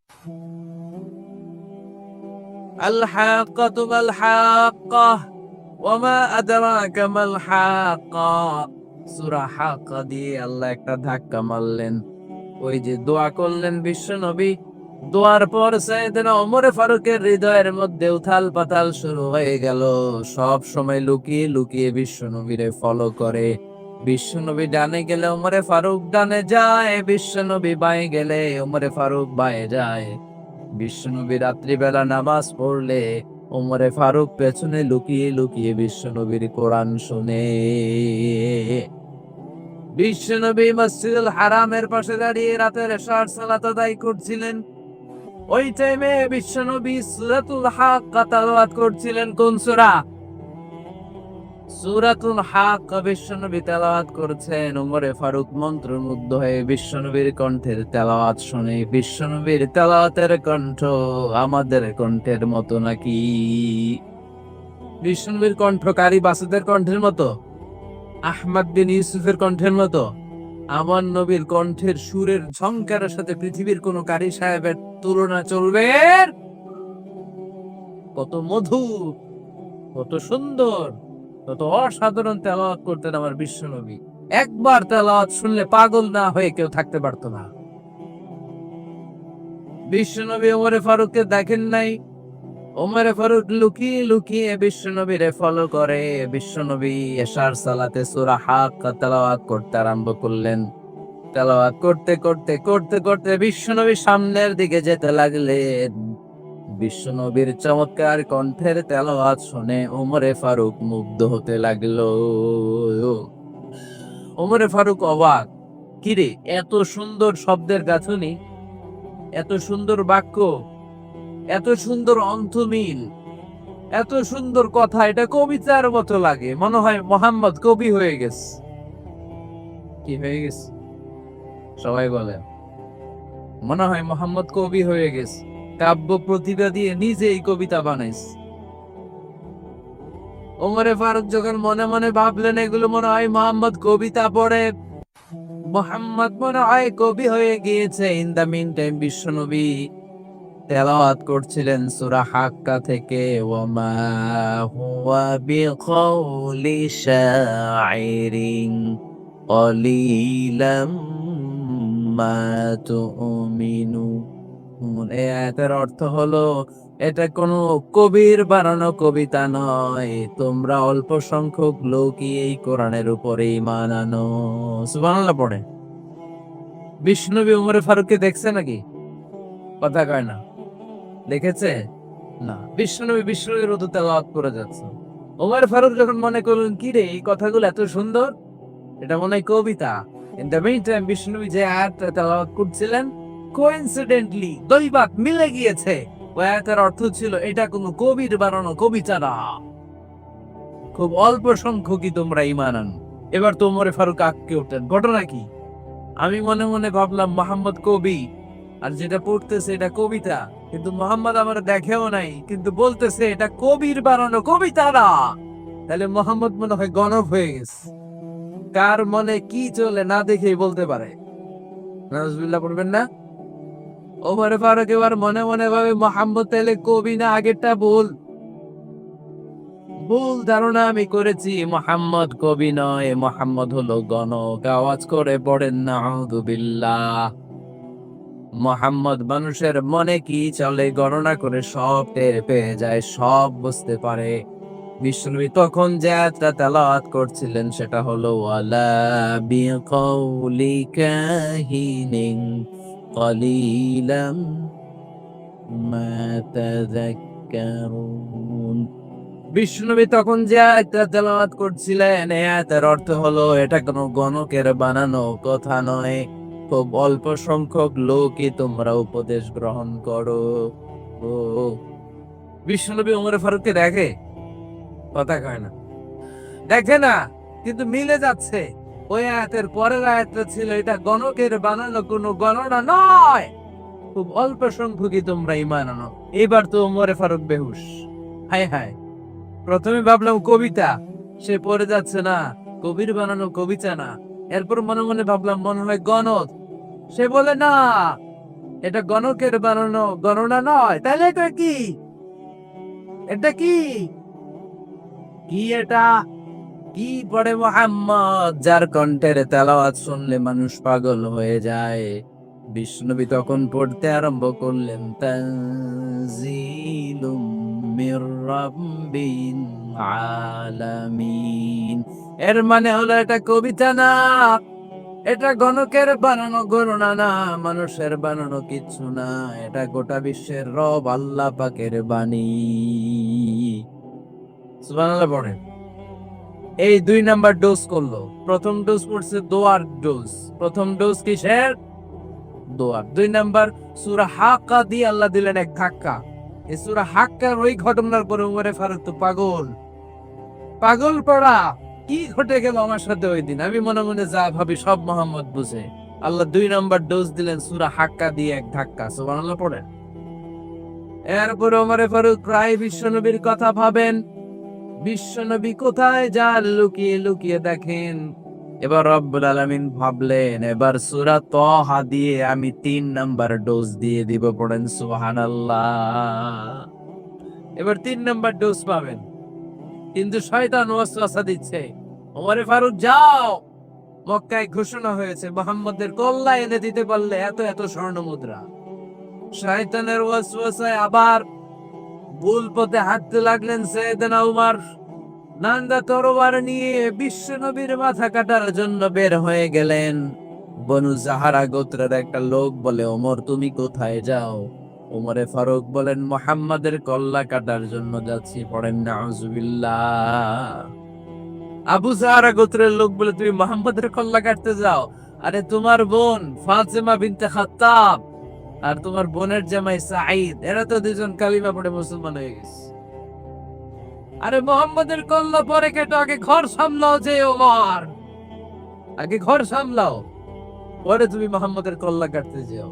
আল হাক্কাতু মাল হাক্কা ওয়া মা আদরাকা মাল হাক্কা। সূরা হাক্কা দিয়ে আল্লাহ একটা ধাক্কা মারলেন। ওই যে দোয়া করলেন বিশ্বনবী, দোয়ার পর সাইয়েদনা ওমর ফারুকের হৃদয়ের মধ্যে উথাল পাতাল শুরু হয়ে গেল। সব সময় লুকিয়ে লুকিয়ে বিশ্বনবীরে ফলো করে। বিশ্বনবী ডানে গেলে ওমরে ফারুক ডানে যায়, বিশ্বনবী বাঁয়ে গেলে ওমরে ফারুক বাঁয়ে যায়। বিশ্বনবী রাত্রিবেলা নামাজ পড়লে ওমরে ফারুক পেছনে লুকিয়ে লুকিয়ে বিশ্বনবীর কোরআন শুনে। বিশ্বনবী মসজিদুল হারামের পাশে দাঁড়িয়ে রাতের এশার সালাত আদায় করছিলেন। ওই টাইমে বিশ্বনবী সূরাতুল হাক্কা তেলাওয়াত করছিলেন। কোন সূরা? সূরাতুল হাক্কা বিশ্বনবী তেলাওয়াত করছেন। ওমরে ফারুক মন্ত্রমুগ্ধ হয়ে বিশ্বনবীর কণ্ঠের তেলাওয়াত শুনে। বিশ্বনবীর তেলাওয়াতের কণ্ঠ আমাদের কণ্ঠের মতো নাকি? বিশ্বনবীর কণ্ঠ কারি বাসুদের কণ্ঠের মতো? আহমদ বিন ইউসুফের কণ্ঠের মতো? আমার নবীর কণ্ঠের সুরের ঝংকারের সাথে পৃথিবীর কোন কারি সাহেবের তুলনা চলবে? কত মধুর, কত সুন্দর, কত অসাধারণ তেলাওয়াত করতেন আমার বিশ্বনবী। একবার তেলাওয়াত শুনলে পাগল না হয়ে কেউ থাকতে পারতো না। বিশ্বনবী ওমরে ফারুককে দেখেন নাই? ওমরে ফারুক লুকিয়ে লুকিয়ে বিশ্বনবীরে ফলো করে। বিশ্বনবী এশার সালাতে সূরা হাক্কা তেলাওয়াত করতে আরম্ভ করলেন। তেলাওয়াত করতে করতে করতে করতে বিশ্বনবী সামনের দিকে যেতে লাগলেন। বিশ্বনবীর চমৎকার কণ্ঠের তেলাওয়াত শুনে ওমরে ফারুক মুগ্ধ হতে লাগলো। ওমরে ফারুক অবাক, কিরে এত সুন্দর শব্দের গাঁথনি, এত সুন্দর বাক্য, এত সুন্দর অন্তমিল, এত সুন্দর কথা, এটা কবিতার মতো লাগে। মনে হয় মোহাম্মদ কবি হয়ে গেছে। কি হয়ে গেছে? সবাই বলে মনে হয় মোহাম্মদ কবি হয়ে গেছে, কাব্য প্রতিভা দিয়ে নিজেই কবিতা বানাইছে। ওমরে ফারুক যখন মনে মনে ভাবলেন এগুলো মনে হয় মোহাম্মদ কবিতা পড়ে, মোহাম্মদ মনে হয় কবি হয়ে গিয়েছে। ইন দা মিন টাইম বিশ্বনবী তেলাওয়াত করছিলেন সূরা হাক্কা থেকে, ওয়ামা হুয়া বিকাউলি শাইরিন কলিলাম মা তুমিনুন। এই আয়াতের অর্থ হলো, এটা কোনো কবির বানানো কবিতা নয়, তোমরা অল্প সংখ্যক লোকই এই কোরআনের উপরে ঈমান আনো। সুবহানাল্লাহ পড়ে। বিষ্ণুবী উমরে ফারুককে দেখছে নাকি? কথা কয় না। দেখেছে না? বিষ্ণুবীর মতো তেলাওয়াত করে যাচ্ছে। ওমর ফারুক যখন মনে করলেন কি রে এই কথাগুলো এত সুন্দর, এটা মনে হয় কবিতা। ইন দ্য মিন টাইম বিষ্ণুবী যে আয়াতটা তেলাওয়াত করছিলেন, কোইন্সিডেন্টলি দৈবাত মিলে গিয়েছে। ওই আয়াতের অর্থ ছিল এটা কোনো কবির বানানো কবিতা না, খুব অল্প সংখ্যকই তোমরা ঈমান আনো। এবার তো ওমর ফারুক আঁতকে উঠলেন। ঘটনা কি? আমি মনে মনে ভাবলাম মোহাম্মদ কবি, আর যেটা পড়তেছে এটা কবিতা, কিন্তু মোহাম্মদ আমার দেখেও নাই, কিন্তু বলতেছে এটা কবির বানানো কবিতা না। তাহলে মোহাম্মদ মনে হয় গণব হয়ে গেছে। কার মনে কি চলে না দেখেই বলতে পারে। নাউজুবিল্লাহ পড়বেন না? ওমর ফারুক এবার মনে মনে ভাবে মোহাম্মদ তাহলে কবি না, আগেরটা ভুল। ভুল ধারণা আমি করেছি, মোহাম্মদ কবি নয়, মোহাম্মদ হলো গণক। আওয়াজ করে পড়েন নাউযুবিল্লাহ। মোহাম্মদ মানুষের মনে কি চলে গণনা করে সব টের পেয়ে যায়, সব বুঝতে পারে। বিষ্ণুবী তখন যে আয়াতটা তেলাওয়াত করছিলেন সেটা হলো ওয়ালা বিকাউলি কাহিনিন কলিলাম মা তাযাক্কারুন। বিষ্ণুবী তখন যে আয়াতটা তেলাওয়াত করছিলেন, এই আয়াতের অর্থ হলো এটা কোনো গণকের বানানো কথা নয়, খুব অল্প সংখ্যক লোকই তোমরা উপদেশ গ্রহণ করো। ও, বিষ্ণুনবী ওমর ফারুককে দেখে, কথা কয় না, দেখে না, কিন্তু মিলে যাচ্ছে। ওই আয়াতের পরের আয়াতটা ছিল এটা গণকের বানানো কোনো গণনা নয়, খুব অল্প সংখ্যকই তোমরা ঈমান আনো। এবার তো ওমর ফারুক বেহুশ। হায় হায়, প্রথমে ভাবলাম কবিতা, সে পড়ে যাচ্ছে না, কবির বানানো কবিতা না। এরপর মনে মনে ভাবলাম মনে হয় গণক, সে বলে না, এটা গণকের বানানো গণনা নয়। তাহলে এটা কি? এটা কি? কি এটা? কি পড়ে মোহাম্মদ, যার কণ্ঠের তেলাওয়াত শুনলে মানুষ পাগল হয়ে যায়। বিষ্ণুবী তখন পড়তে আরম্ভ করলেন তানজিলুম মির রাব্বিল আলামিন। এর মানে হলো এটা কবিতা না, এটা গণকের বানানো গণনা না, মানুষের বানানো কিচ্ছু না, এটা গোটা বিশ্বের রব আল্লাহ পাকের বাণী। সুবহানাল্লাহ পড়েন। এই 2 নাম্বার ডোজ করলো। প্রথম ডোজ পড়ছে দোয়ার ডোজ। প্রথম ডোজ কিসের? দোয়ার। 2 নাম্বার সূরা হাক্কা দিয়ে আল্লাহ দিলেন এক ধাক্কা। এই সূরা হাক্কার ওই ঘটনার পরে ওমরে ফারুক তো পাগল, পাগল পড়া। কি ঘটে গেল আমার সাথে ওই দিন? আমি মনে মনে যা ভাবি সব মোহাম্মদ বুঝে। আল্লাহ 2 নাম্বার ডোজ দিলেন সূরা হাক্কা দিয়ে এক ধাক্কা। সুবহানাল্লাহ পড়েন। এরপর ওমরে ফারুক প্রায় বিশ্বনবীর কথা ভাবেন, বিশ্বনবী কোথায় যান, লুকিয়ে লুকিয়ে দেখেন। এবার রব্বুল আলামিন ভাবলেন এবার সূরা তাহা দিয়ে আমি 3 নাম্বার ডোজ দিয়ে দিব। পড়েন সুবহানাল্লাহ। এবার 3 নাম্বার ডোজ পাবেন, কিন্তু শয়তান ওয়াসওয়াসা দিচ্ছে, ওমরে ফারুক যাও, মক্কায় ঘোষণা হয়েছে মুহাম্মদের কল্লা এনে দিতে পারলে এত এত স্বর্ণ মুদ্রা। শয়তানের ওয়াসওয়াসায় আবার ভুল পথে হাঁটতে লাগলেন সাইয়েদনা উমর। নান্দা তরবার নিয়ে বিশ্বনবীর মাথা কাটার জন্য বের হয়ে গেলেন। বনু জাহারা গোত্রের একটা লোক বলে, ওমর তুমি কোথায় যাও? ওমরে ফারুক বলেন, মুহাম্মাদের কল্লা কাটার জন্য যাচ্ছি। পড়েন নাউযুবিল্লাহ। আবু জাহারা গোত্রের লোক বলে, তুমি মুহাম্মাদের কল্লা কাটতে যাও? আরে তোমার বোন ফাতেমা বিনতে খাত্তাব আর তোমার বোনের জামাই সাঈদ, এরা তো দুজন কালিমা পড়ে মুসলমান হয়ে গেছে। আরে মোহাম্মদের কল্লা পরে কেটো, আগে ঘর সামলাও। যে ওমর, আগে ঘর সামলাও, পরে তুমি মোহাম্মদের কল্লা কাটতে যাও।